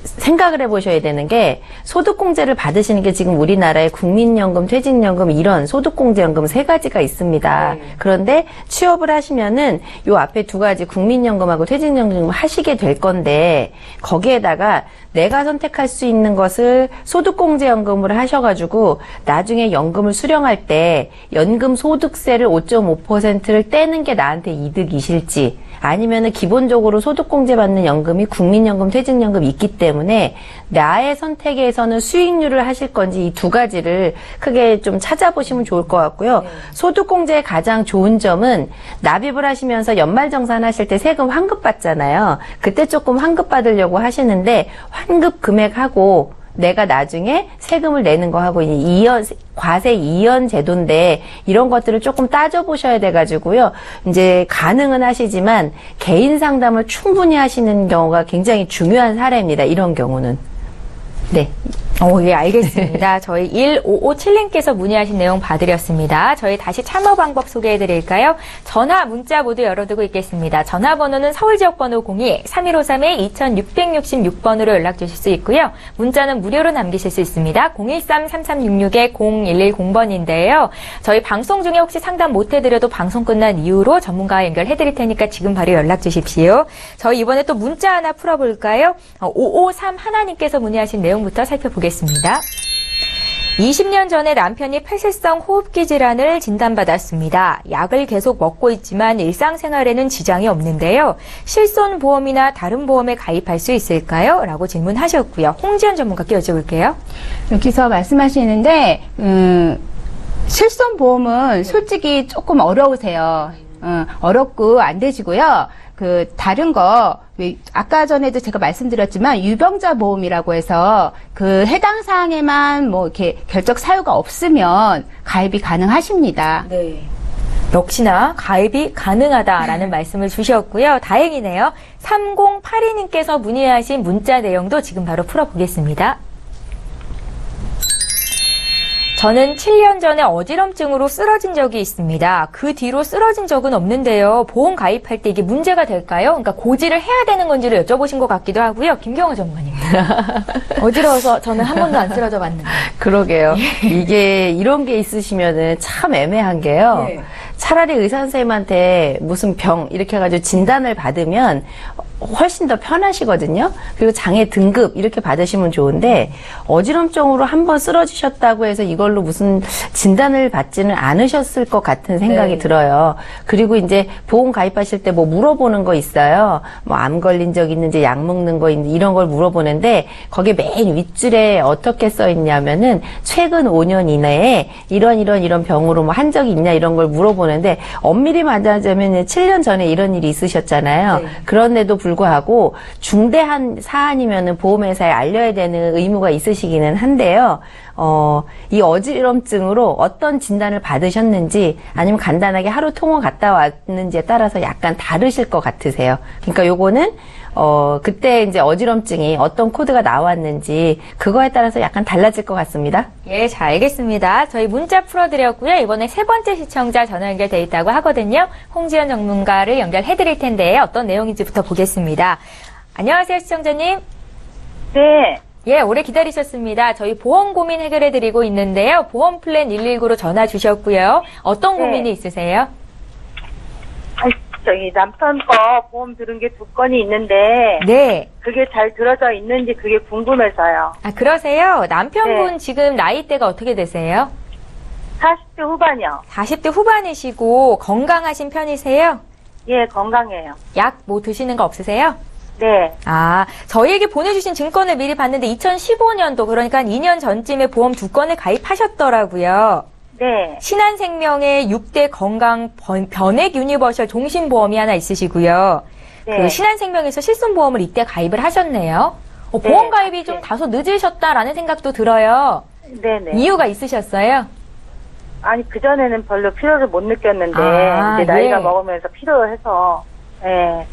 D: 생각을 해보셔야 되는 게, 소득공제를 받으시는 게 지금 우리나라에 국민연금, 퇴직연금 이런 소득공제연금 3가지가 있습니다. 그런데 취업을 하시면은 요 앞에 2가지 국민연금하고 퇴직연금 하시게 될 건데, 거기에다가 내가 선택할 수 있는 것을 소득공제연금을 하셔가지고 나중에 연금을 수령할 때 연금 소득세를 5.5%를 떼는 게 나한테 이득이실지, 아니면은 기본적으로 소득공제 받는 연금이 국민연금, 퇴직연금 있기 때문에 나의 선택에서는 수익률을 하실 건지 이 2가지를 크게 좀 찾아보시면 좋을 것 같고요. 소득공제의 가장 좋은 점은 납입을 하시면서 연말정산하실 때 세금 환급 받잖아요. 그때 조금 환급 받으려고 하시는데 환급 금액하고 내가 나중에 세금을 내는 거 하고 과세 이연 제도인데 이런 것들을 조금 따져보셔야 돼가지고요. 이제 가능은 하시지만 개인 상담을 충분히 하시는 경우가 굉장히 중요한 사례입니다. 이런 경우는. 네.
A: 예, 알겠습니다. 저희 1557님께서 문의하신 내용 봐드렸습니다. 저희 다시 참여 방법 소개해드릴까요? 전화, 문자 모두 열어두고 있겠습니다. 전화번호는 서울지역번호 02-3153-2666번으로 연락 주실 수 있고요. 문자는 무료로 남기실 수 있습니다. 013-3366-0110번인데요. 저희 방송 중에 혹시 상담 못 해드려도 방송 끝난 이후로 전문가와 연결해드릴 테니까 지금 바로 연락 주십시오. 저희 이번에 또 문자 하나 풀어볼까요? 5531님께서 문의하신 내용부터 살펴보겠습니다. 20년 전에 남편이 폐쇄성 호흡기 질환을 진단받았습니다. 약을 계속 먹고 있지만 일상생활에는 지장이 없는데요. 실손보험이나 다른 보험에 가입할 수 있을까요? 라고 질문하셨고요. 홍지연 전문가께 여쭤볼게요.
B: 여기서 말씀하시는데 실손보험은 솔직히 조금 어려우세요. 어렵고 안 되시고요. 다른 거, 아까 전에도 제가 말씀드렸지만, 유병자 보험이라고 해서, 해당 사항에만 이렇게 결적 사유가 없으면 가입이 가능하십니다.
A: 네. 역시나 가입이 가능하다라는 말씀을 주셨고요. 다행이네요. 3082님께서 문의하신 문자 내용도 지금 바로 풀어보겠습니다. 저는 7년 전에 어지럼증으로 쓰러진 적이 있습니다. 그 뒤로 쓰러진 적은 없는데요. 보험 가입할 때 이게 문제가 될까요? 그러니까 고지를 해야 되는 건지를 여쭤보신 것 같기도 하고요. 김경화 전문가님. 어지러워서 저는 한 번도 안 쓰러져 봤는데.
D: 그러게요. 이게 이런 게 있으시면은 참 애매한 게요.
A: 네.
D: 차라리 의사 선생님한테 무슨 병 이렇게 해가지고 진단을 받으면 훨씬 더 편하시거든요. 그리고 장애 등급 이렇게 받으시면 좋은데 어지럼증으로 한번 쓰러지셨다고 해서 이걸로 무슨 진단을 받지는 않으셨을 것 같은 생각이
A: 네.
D: 들어요. 그리고 이제 보험 가입하실 때 뭐 물어보는 거 있어요. 뭐 암 걸린 적 있는지 약 먹는 거 있는지 이런 걸 물어보는데 거기에 맨 윗줄에 어떻게 써 있냐면은 최근 5년 이내에 이런 병으로 뭐 한 적이 있냐 이런 걸 물어보는데 엄밀히 말하자면 7년 전에 이런 일이 있으셨잖아요.
A: 네.
D: 그런데도 불구하고 중대한 사안이면은 보험회사에 알려야 되는 의무가 있으시기는 한데요. 이 어지럼증으로 어떤 진단을 받으셨는지 아니면 간단하게 하루 통원 갔다 왔는지에 따라서 약간 다르실 것 같으세요. 그러니까 요거는 그때 이제 어지럼증이 어떤 코드가 나왔는지 그거에 따라서 약간 달라질 것 같습니다.
A: 예, 잘 알겠습니다. 저희 문자 풀어드렸고요. 이번에 세 번째 시청자 전화 연결돼 있다고 하거든요. 홍지연 전문가를 연결해드릴 텐데 어떤 내용인지부터 보겠습니다. 안녕하세요, 시청자님.
C: 네.
A: 예, 오래 기다리셨습니다. 저희 보험 고민 해결해드리고 있는데요. 보험 플랜 119로 전화 주셨고요. 어떤
C: 네.
A: 고민이 있으세요?
C: 저기 남편 거 보험 들은 게 2건이 있는데
A: 네.
C: 그게 잘 들어져 있는지 그게 궁금해서요.
A: 아, 그러세요? 남편분
C: 네.
A: 지금 나이대가 어떻게 되세요?
C: 40대 후반이요.
A: 40대 후반이시고 건강하신 편이세요?
C: 예, 건강해요.
A: 약 뭐 드시는 거 없으세요?
C: 네.
A: 아, 저희에게 보내주신 증권을 미리 봤는데 2015년도 그러니까 한 2년 전쯤에 보험 2건을 가입하셨더라고요.
C: 네.
A: 신한생명의 6대 건강 변액 유니버셜 종신보험이 하나 있으시고요.
C: 네.
A: 그 신한생명에서 실손보험을 이때 가입을 하셨네요. 보험 가입이 좀 다소 늦으셨다라는 생각도 들어요.
C: 네네.
A: 이유가 있으셨어요?
C: 아니, 그전에는 별로 필요를 못 느꼈는데,
A: 아,
C: 이제 나이가
A: 예.
C: 먹으면서 필요해서, 예.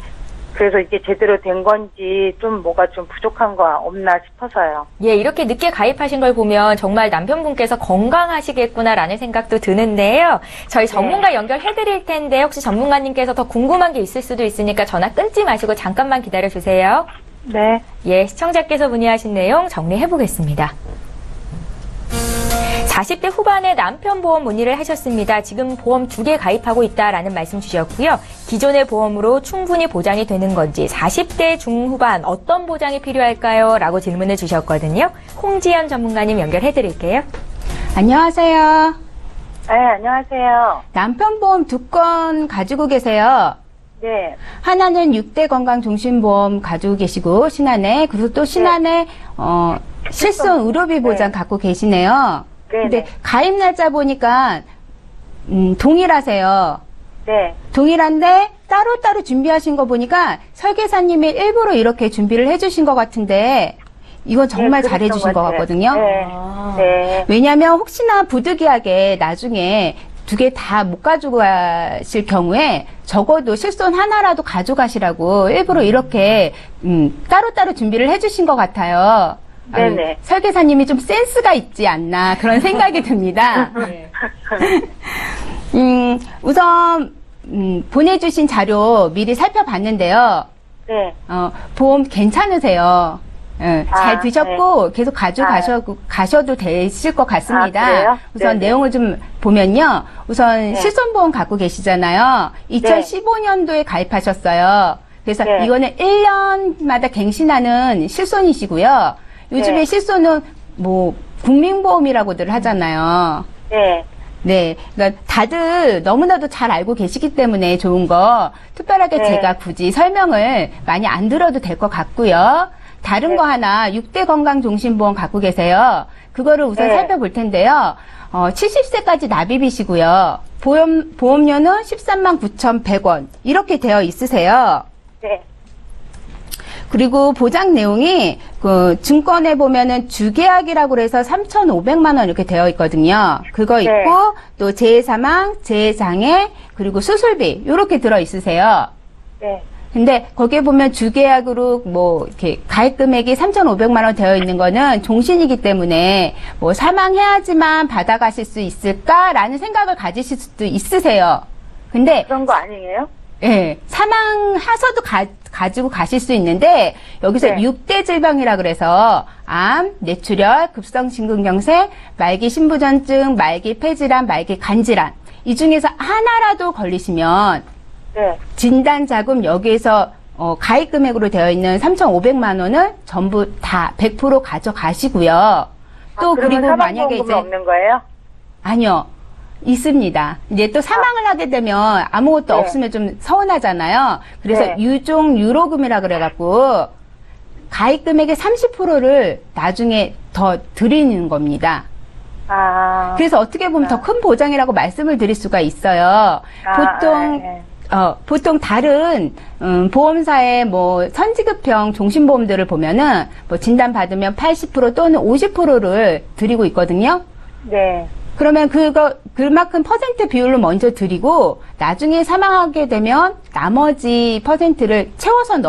C: 그래서 이게 제대로 된 건지 좀 뭐가 좀 부족한 거 없나 싶어서요.
A: 예, 이렇게 늦게 가입하신 걸 보면 정말 남편분께서 건강하시겠구나라는 생각도 드는데요. 저희 전문가 연결해드릴 텐데 혹시 전문가님께서 더 궁금한 게 있을 수도 있으니까 전화 끊지 마시고 잠깐만 기다려주세요.
C: 네.
A: 예, 시청자께서 문의하신 내용 정리해보겠습니다. 40대 후반에 남편 보험 문의를 하셨습니다. 지금 보험 2개 가입하고 있다라는 말씀 주셨고요. 기존의 보험으로 충분히 보장이 되는 건지 40대 중후반 어떤 보장이 필요할까요? 라고 질문을 주셨거든요. 홍지연 전문가님 연결해드릴게요.
B: 안녕하세요.
C: 네, 안녕하세요.
B: 남편 보험 2건 가지고 계세요.
C: 네.
B: 하나는 6대 건강종신보험 가지고 계시고 신한에 그리고 또 신한에 실손 의료비 보장 갖고 계시네요.
C: 네.
B: 근데 가입 날짜 보니까 동일하세요.
C: 네.
B: 동일한데 따로따로 준비하신 거 보니까 설계사님이 일부러 이렇게 준비를 해주신 것 같은데 이건 정말
C: 네,
B: 잘해주신 것
C: 같아요.
B: 같거든요.
C: 네. 네.
B: 왜냐하면 혹시나 부득이하게 나중에 2개 다 못 가져가실 경우에 적어도 실손 하나라도 가져가시라고 일부러 이렇게 따로따로 준비를 해주신 것 같아요.
C: 네네.
B: 설계사님이 좀 센스가 있지 않나 그런 생각이 듭니다. 우선 보내주신 자료 미리 살펴봤는데요.
C: 네.
B: 보험 괜찮으세요. 잘 드셨고
C: 네.
B: 계속 가셔도 되실 것 같습니다.
C: 그래요?
B: 우선
C: 네네.
B: 내용을 좀 보면요. 우선
C: 네.
B: 실손보험 갖고 계시잖아요. 2015년도에 가입하셨어요. 그래서
C: 네.
B: 이거는 1년마다 갱신하는 실손이시고요. 요즘에
C: 네.
B: 실손은 뭐 국민보험이라고들 하잖아요.
C: 네.
B: 네, 그러니까 다들 너무나도 잘 알고 계시기 때문에 좋은 거 특별하게
C: 네.
B: 제가 굳이 설명을 많이 안 들어도 될 것 같고요. 다른
C: 네.
B: 거 하나 6대 건강종신보험 갖고 계세요. 그거를 우선
C: 네.
B: 살펴볼 텐데요. 70세까지 납입이시고요. 보험료는 139,100원 이렇게 되어 있으세요.
C: 네.
B: 그리고 보장 내용이 그 증권에 보면은 주계약이라고 해서 3,500만 원 이렇게 되어 있거든요. 그거 있고
C: 네.
B: 또 재사망, 재장애, 그리고 수술비 이렇게 들어 있으세요.
C: 네.
B: 근데 거기에 보면 주계약으로 뭐 이렇게 가입 금액이 3,500만 원 되어 있는 거는 종신이기 때문에 뭐 사망해야지만 받아가실 수 있을까라는 생각을 가지실 수도 있으세요. 근데
C: 그런 거 아니에요?
B: 예, 사망하셔도 가지고 가실 수 있는데 여기서
C: 네.
B: 6대 질병이라 그래서 암, 뇌출혈, 급성심근경색, 말기 신부전증, 말기 폐질환, 말기 간질환 이 중에서 하나라도 걸리시면
C: 네.
B: 진단자금 여기에서 가입 금액으로 되어 있는 3,500만 원을 전부 다 100% 가져가시고요. 또
C: 그러면
B: 그리고 만약에
C: 사망보험금은
B: 이제
C: 없는 거예요?
B: 아니요. 있습니다. 이제 또 사망을 하게 되면 아무것도
C: 네.
B: 없으면 좀 서운하잖아요. 그래서
C: 네.
B: 유종 유로금이라 그래갖고 가입 금액의 30%를 나중에 더 드리는 겁니다.
C: 아.
B: 그래서 어떻게 보면 더 큰 보장이라고 말씀을 드릴 수가 있어요. 보통
C: 네.
B: 보통 다른 보험사의 뭐 선지급형 종신보험들을 보면은 뭐 진단 받으면 80% 또는 50%를 드리고 있거든요.
C: 네.
B: 그러면 그만큼 퍼센트 비율로 먼저 드리고 나중에 사망하게 되면 나머지 퍼센트를 채워서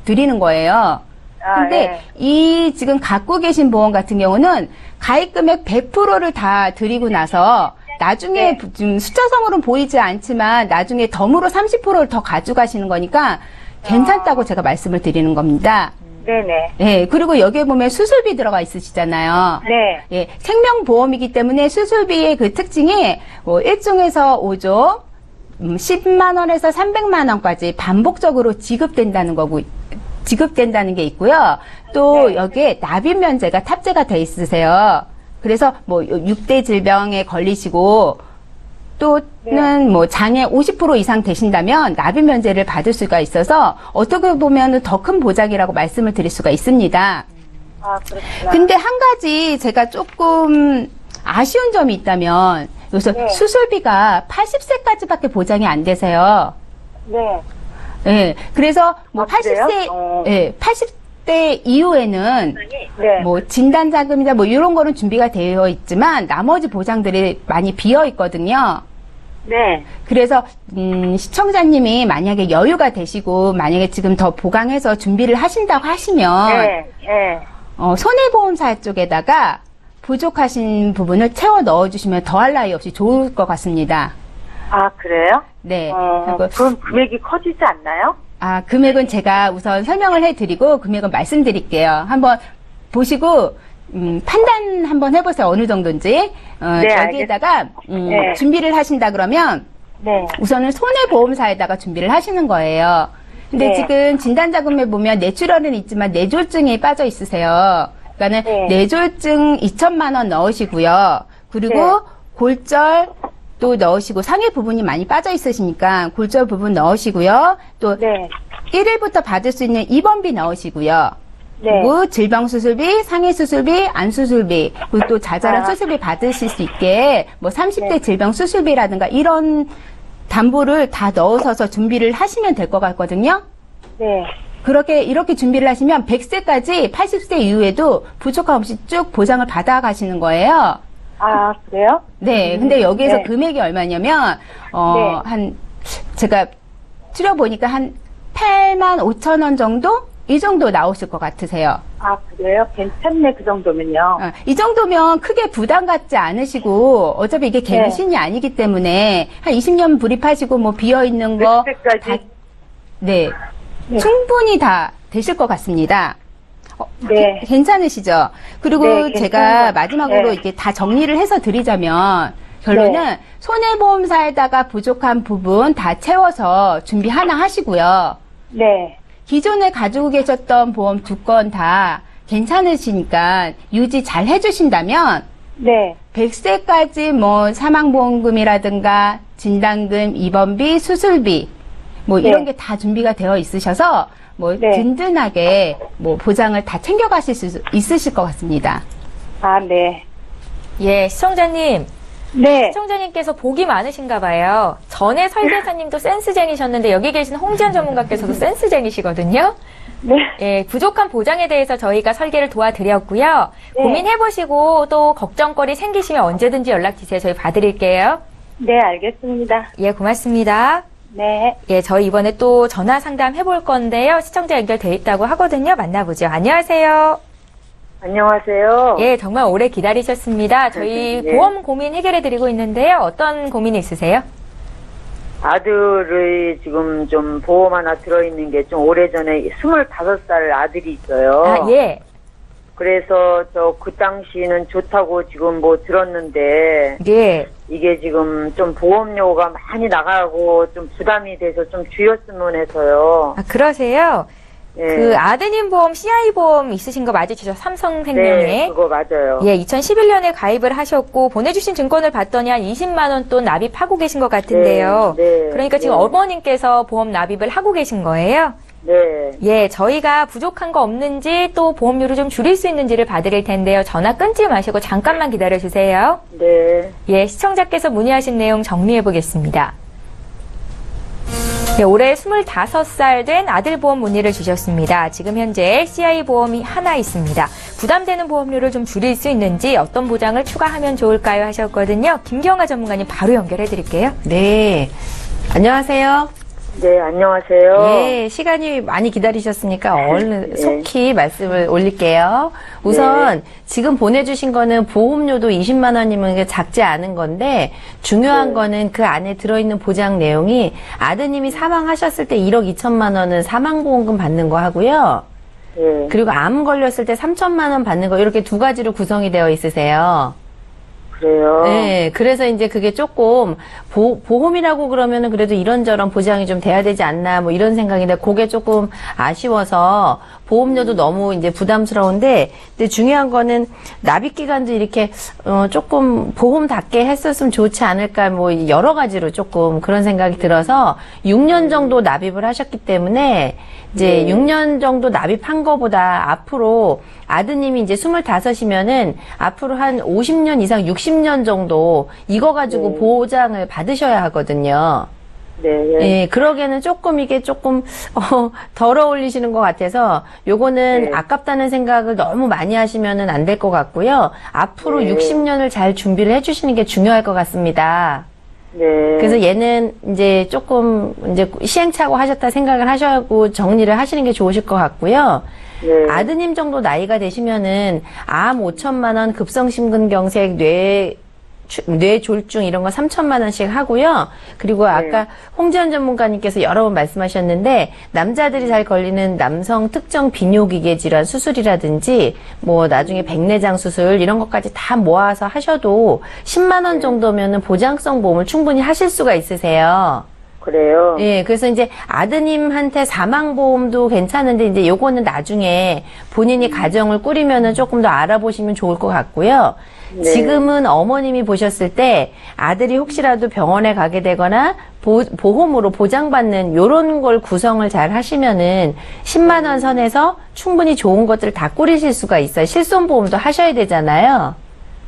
B: 드리는 거예요. 근데
C: 네.
B: 이 지금 갖고 계신 보험 같은 경우는 가입 금액 100%를 다 드리고 나서 나중에
C: 네.
B: 좀 숫자성으로는 보이지 않지만 나중에 덤으로 30%를 더 가져가시는 거니까 괜찮다고 제가 말씀을 드리는 겁니다.
C: 네네.
B: 네, 그리고 여기에 보면 수술비 들어가 있으시잖아요.
C: 네.
B: 예, 생명보험이기 때문에 수술비의 그 특징이 1종에서 5종, 10만 원에서 300만 원까지 반복적으로 지급된다는 게 있고요. 또
C: 네.
B: 여기에 납입 면제가 탑재가 돼 있으세요. 그래서 뭐 6대 질병에 걸리시고 또는 뭐 장애 50% 이상 되신다면 납입 면제를 받을 수가 있어서 어떻게 보면 더 큰 보장이라고 말씀을 드릴 수가 있습니다.
C: 아, 그렇구나.
B: 근데 한 가지 제가 조금 아쉬운 점이 있다면 여기서
C: 네.
B: 수술비가 80세까지밖에 보장이 안 되세요.
C: 네.
B: 예. 그래서 뭐
C: 아, 그래요?
B: 80세, 예, 80대 이후에는
C: 네.
B: 뭐 진단 자금이나 뭐 이런 거는 준비가 되어 있지만 나머지 보장들이 많이 비어 있거든요.
C: 네.
B: 그래서 시청자님이 만약에 여유가 되시고 만약에 지금 더 보강해서 준비를 하신다고 하시면
C: 네. 네.
B: 손해보험사 쪽에다가 부족하신 부분을 채워 넣어주시면 더할 나위 없이 좋을 것 같습니다.
C: 아, 그래요?
B: 네.
C: 그럼 금액이 커지지 않나요?
B: 금액은 제가 우선 설명을 해드리고 금액은 말씀드릴게요. 한번 보시고 판단 한번 해보세요. 어느 정도인지. 여기에다가
C: 네.
B: 준비를 하신다 그러면
C: 네.
B: 우선은 손해보험사에다가 준비를 하시는 거예요. 근데
C: 네.
B: 지금 진단자금에 보면 뇌출혈은 있지만 뇌졸중이 빠져 있으세요. 그러니까는
C: 네.
B: 뇌졸중 2천만 원 넣으시고요. 그리고
C: 네.
B: 골절 또 넣으시고 상해 부분이 많이 빠져 있으시니까 골절 부분 넣으시고요. 또
C: 네.
B: 1일부터 받을 수 있는 입원비 넣으시고요.
C: 네.
B: 그리고 질병 수술비, 상해 수술비, 안 수술비, 그리고 또 자잘한 수술비 받으실 수 있게 뭐 30대
C: 네.
B: 질병 수술비라든가 이런 담보를 다 넣어서 준비를 하시면 될 것 같거든요.
C: 네.
B: 이렇게 준비를 하시면 100세까지 80세 이후에도 부족함 없이 쭉 보장을 받아 가시는 거예요.
C: 아, 그래요?
B: 네. 근데 여기에서
C: 네.
B: 금액이 얼마냐면,
C: 네.
B: 제가 추려보니까 한 8만 5천 원 정도? 이 정도 나오실 것 같으세요.
C: 아, 그래요? 괜찮네, 그 정도면요.
B: 이 정도면 크게 부담 갖지 않으시고, 어차피 이게 갱신이 아니기 때문에, 한 20년 불입하시고, 뭐, 비어있는 거.
C: 100세까지?
B: 네.
C: 네.
B: 충분히 다 되실 것 같습니다.
C: 네.
B: 괜찮으시죠? 그리고
C: 네,
B: 제가
C: 괜찮아요.
B: 마지막으로
C: 네.
B: 이렇게 다 정리를 해서 드리자면, 결론은 손해보험사에다가 부족한 부분 다 채워서 준비 하나 하시고요.
C: 네.
B: 기존에 가지고 계셨던 보험 2건 다 괜찮으시니까 유지 잘 해주신다면
C: 네.
B: 100세까지 뭐 사망보험금이라든가 진단금, 입원비, 수술비 뭐 이런 게 다 준비가 되어 있으셔서 뭐
C: 네.
B: 든든하게 뭐 보장을 다 챙겨가실 수 있으실 것 같습니다.
C: 아, 네.
A: 예, 시청자님.
C: 네.
A: 시청자님께서 복이 많으신가 봐요. 전에 설계사님도 센스쟁이셨는데 여기 계신 홍지연 전문가께서도 센스쟁이시거든요.
C: 네.
A: 예, 부족한 보장에 대해서 저희가 설계를 도와드렸고요.
C: 네.
A: 고민해보시고 또 걱정거리 생기시면 언제든지 연락주세요. 저희 봐드릴게요.
C: 네, 알겠습니다.
A: 예, 고맙습니다.
C: 네.
A: 예, 저희 이번에 또 전화 상담 해볼 건데요. 시청자 연결돼 있다고 하거든요. 만나보죠. 안녕하세요.
C: 안녕하세요.
A: 예, 정말 오래 기다리셨습니다. 저희
C: 네.
A: 보험 고민 해결해드리고 있는데요. 어떤 고민이 있으세요?
E: 아들이 지금 좀 보험 하나 들어있는 게 좀 오래전에 25살 아들이 있어요.
A: 아, 예.
E: 그래서 그 당시는 좋다고 지금 뭐 들었는데
A: 예.
E: 이게 지금 좀 보험료가 많이 나가고 좀 부담이 돼서 좀 줄였으면 해서요.
A: 아, 그러세요?
E: 예.
A: 그 아드님 보험, CI 보험 있으신 거 맞으시죠? 삼성생명에.
E: 네, 그거 맞아요.
A: 예, 2011년에 가입을 하셨고 보내주신 증권을 봤더니 한 20만 원 돈 납입하고 계신 것 같은데요.
E: 네, 네,
A: 그러니까 지금
E: 네.
A: 어머님께서 보험 납입을 하고 계신 거예요?
E: 네.
A: 예, 저희가 부족한 거 없는지 또 보험료를 좀 줄일 수 있는지를 봐드릴 텐데요. 전화 끊지 마시고 잠깐만 기다려주세요.
E: 네.
A: 예, 시청자께서 문의하신 내용 정리해 보겠습니다. 네, 올해 25살 된 아들 보험 문의를 주셨습니다. 지금 현재 CI 보험이 하나 있습니다. 부담되는 보험료를 좀 줄일 수 있는지 어떤 보장을 추가하면 좋을까요 하셨거든요. 김경아 전문가님 바로 연결해 드릴게요.
D: 네. 안녕하세요.
E: 네, 안녕하세요.
D: 예, 시간이 많이 기다리셨으니까 얼른
E: 네.
D: 속히 말씀을 올릴게요. 우선 지금 보내주신 거는 보험료도 20만 원이면 작지 않은 건데 중요한
E: 네.
D: 거는 그 안에 들어있는 보장 내용이 아드님이 사망하셨을 때 1억 2천만 원은 사망보험금 받는 거 하고요.
E: 네.
D: 그리고 암 걸렸을 때 3천만 원 받는 거 이렇게 두 가지로 구성이 되어 있으세요.
E: 그래요.
D: 네, 그래서 이제 그게 조금 보험이라고 그러면은 그래도 이런저런 보장이 좀 돼야 되지 않나 뭐 이런 생각인데 그게 조금 아쉬워서 보험료도 너무 이제 부담스러운데 근데 중요한 거는 납입 기간도 이렇게 조금 보험답게 했었으면 좋지 않을까 뭐 여러 가지로 조금 그런 생각이 들어서 6년 정도 납입을 하셨기 때문에 이제 6년 정도 납입한 거보다 앞으로 아드님이 이제 25이면은 앞으로 한 50년 이상 60년 정도 이거 가지고 보장을 받으셔야 하거든요.
E: 네.
D: 예, 그러기에는 조금 이게 조금 덜 어울리시는 것 같아서 요거는
E: 네.
D: 아깝다는 생각을 너무 많이 하시면은 안 될 것 같고요. 앞으로
E: 네.
D: 60년을 잘 준비를 해주시는 게 중요할 것 같습니다.
E: 네.
D: 그래서 얘는 이제 조금 이제 시행착오 하셨다 생각을 하시고 정리를 하시는 게 좋으실 것 같고요.
E: 네.
D: 아드님 정도 나이가 되시면은 암 5천만 원, 급성심근경색, 뇌졸중 이런 거 3천만 원씩 하고요. 그리고 아까 홍지연 전문가님께서 여러 번 말씀하셨는데 남자들이 잘 걸리는 남성 특정 비뇨기계 질환 수술이라든지 뭐 나중에 백내장 수술 이런 것까지 다 모아서 하셔도 10만 원 정도면은 보장성 보험을 충분히 하실 수가 있으세요.
E: 그래요.
D: 예, 그래서 이제 아드님한테 사망보험도 괜찮은데 이제 요거는 나중에 본인이 가정을 꾸리면은 조금 더 알아보시면 좋을 것 같고요.
E: 네.
D: 지금은 어머님이 보셨을 때 아들이 혹시라도 병원에 가게 되거나 보험으로 보장받는 요런 걸 구성을 잘 하시면은 10만 원 선에서 충분히 좋은 것들을 다 꾸리실 수가 있어요. 실손보험도 하셔야 되잖아요.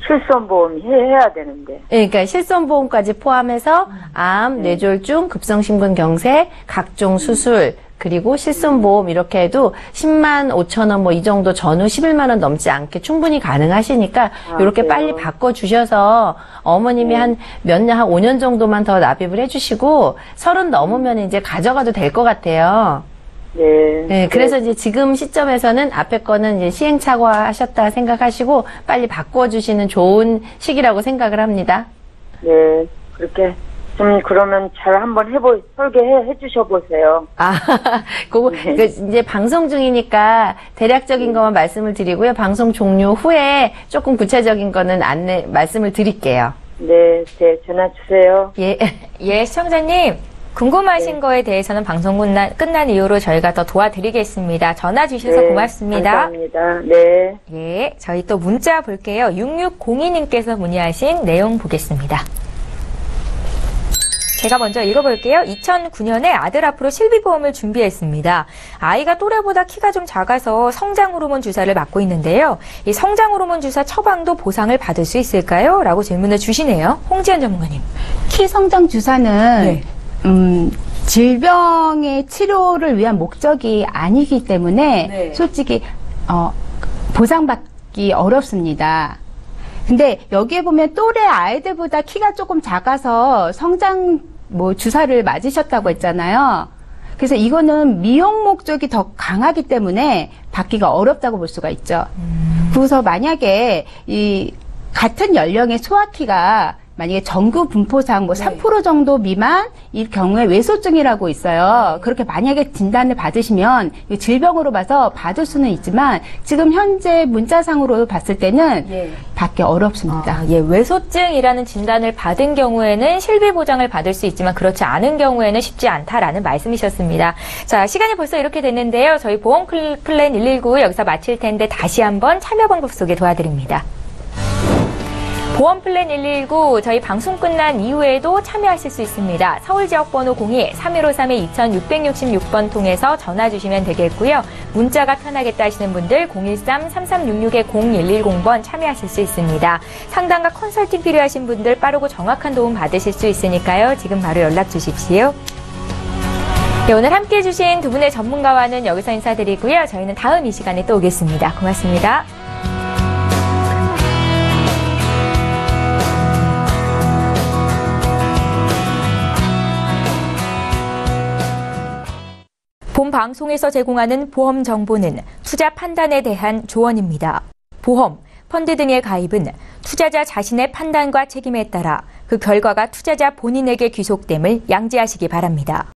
E: 실손보험 해야 되는데.
D: 예, 그러니까 실손보험까지 포함해서 암, 뇌졸중, 급성심근경색, 각종 수술, 그리고 실손보험 이렇게 해도 10만 5천 원 뭐 이 정도 전후 11만 원 넘지 않게 충분히 가능하시니까 이렇게
E: 그래요?
D: 빨리 바꿔주셔서 어머님이 한 몇 년, 한 5년 정도만 더 납입을 해주시고 30 넘으면 이제 가져가도 될 것 같아요.
E: 네.
D: 네, 그래서 이제 지금 시점에서는 앞에 거는 이제 시행착오 하셨다 생각하시고 빨리 바꿔주시는 좋은 시기라고 생각을 합니다.
E: 네. 그렇게 좀 그러면 잘 한번 설계해 주셔 보세요.
D: 아, 그거 그 이제 방송 중이니까 대략적인 것만 말씀을 드리고요. 방송 종료 후에 조금 구체적인 거는 말씀을 드릴게요.
E: 네. 전화 주세요.
D: 예.
A: 예, 시청자님. 궁금하신 거에 대해서는 방송 끝난 이후로 저희가 더 도와드리겠습니다. 전화 주셔서
E: 네,
A: 고맙습니다.
E: 감사합니다. 네.
A: 예, 저희 또 문자 볼게요. 6602님께서 문의하신 내용 보겠습니다. 제가 먼저 읽어볼게요. 2009년에 아들 앞으로 실비보험을 준비했습니다. 아이가 또래보다 키가 좀 작아서 성장호르몬 주사를 맞고 있는데요. 이 성장호르몬 주사 처방도 보상을 받을 수 있을까요? 라고 질문을 주시네요. 홍지연 전문가님.
B: 키 성장 주사는
A: 네.
B: 질병의 치료를 위한 목적이 아니기 때문에
A: 네.
B: 솔직히 보상받기 어렵습니다. 근데 여기에 보면 또래 아이들보다 키가 조금 작아서 성장 주사를 맞으셨다고 했잖아요. 그래서 이거는 미용 목적이 더 강하기 때문에 받기가 어렵다고 볼 수가 있죠. 그래서 만약에 이 같은 연령의 소아키가 만약에 전구 분포상 3% 정도 미만 이 경우에 외소증이라고 있어요. 그렇게 만약에 진단을 받으시면 이 질병으로 봐서 받을 수는 있지만 지금 현재 문자상으로 봤을 때는 받기 어렵습니다.
A: 외소증이라는 진단을 받은 경우에는 실비 보장을 받을 수 있지만 그렇지 않은 경우에는 쉽지 않다라는 말씀이셨습니다. 자, 시간이 벌써 이렇게 됐는데요. 저희 보험 플랜 119 여기서 마칠 텐데 다시 한번 참여 방법 소개 도와드립니다. 보험 플랜 119 저희 방송 끝난 이후에도 참여하실 수 있습니다. 서울 지역 번호 02-3153-2666번 통해서 전화 주시면 되겠고요. 문자가 편하겠다 하시는 분들 013-3366-0110번 참여하실 수 있습니다. 상담과 컨설팅 필요하신 분들 빠르고 정확한 도움 받으실 수 있으니까요. 지금 바로 연락 주십시오. 네, 오늘 함께해 주신 두 분의 전문가와는 여기서 인사드리고요. 저희는 다음 이 시간에 또 오겠습니다. 고맙습니다. 본 방송에서 제공하는 보험 정보는 투자 판단에 대한 조언입니다. 보험, 펀드 등의 가입은 투자자 자신의 판단과 책임에 따라 그 결과가 투자자 본인에게 귀속됨을 양지하시기 바랍니다.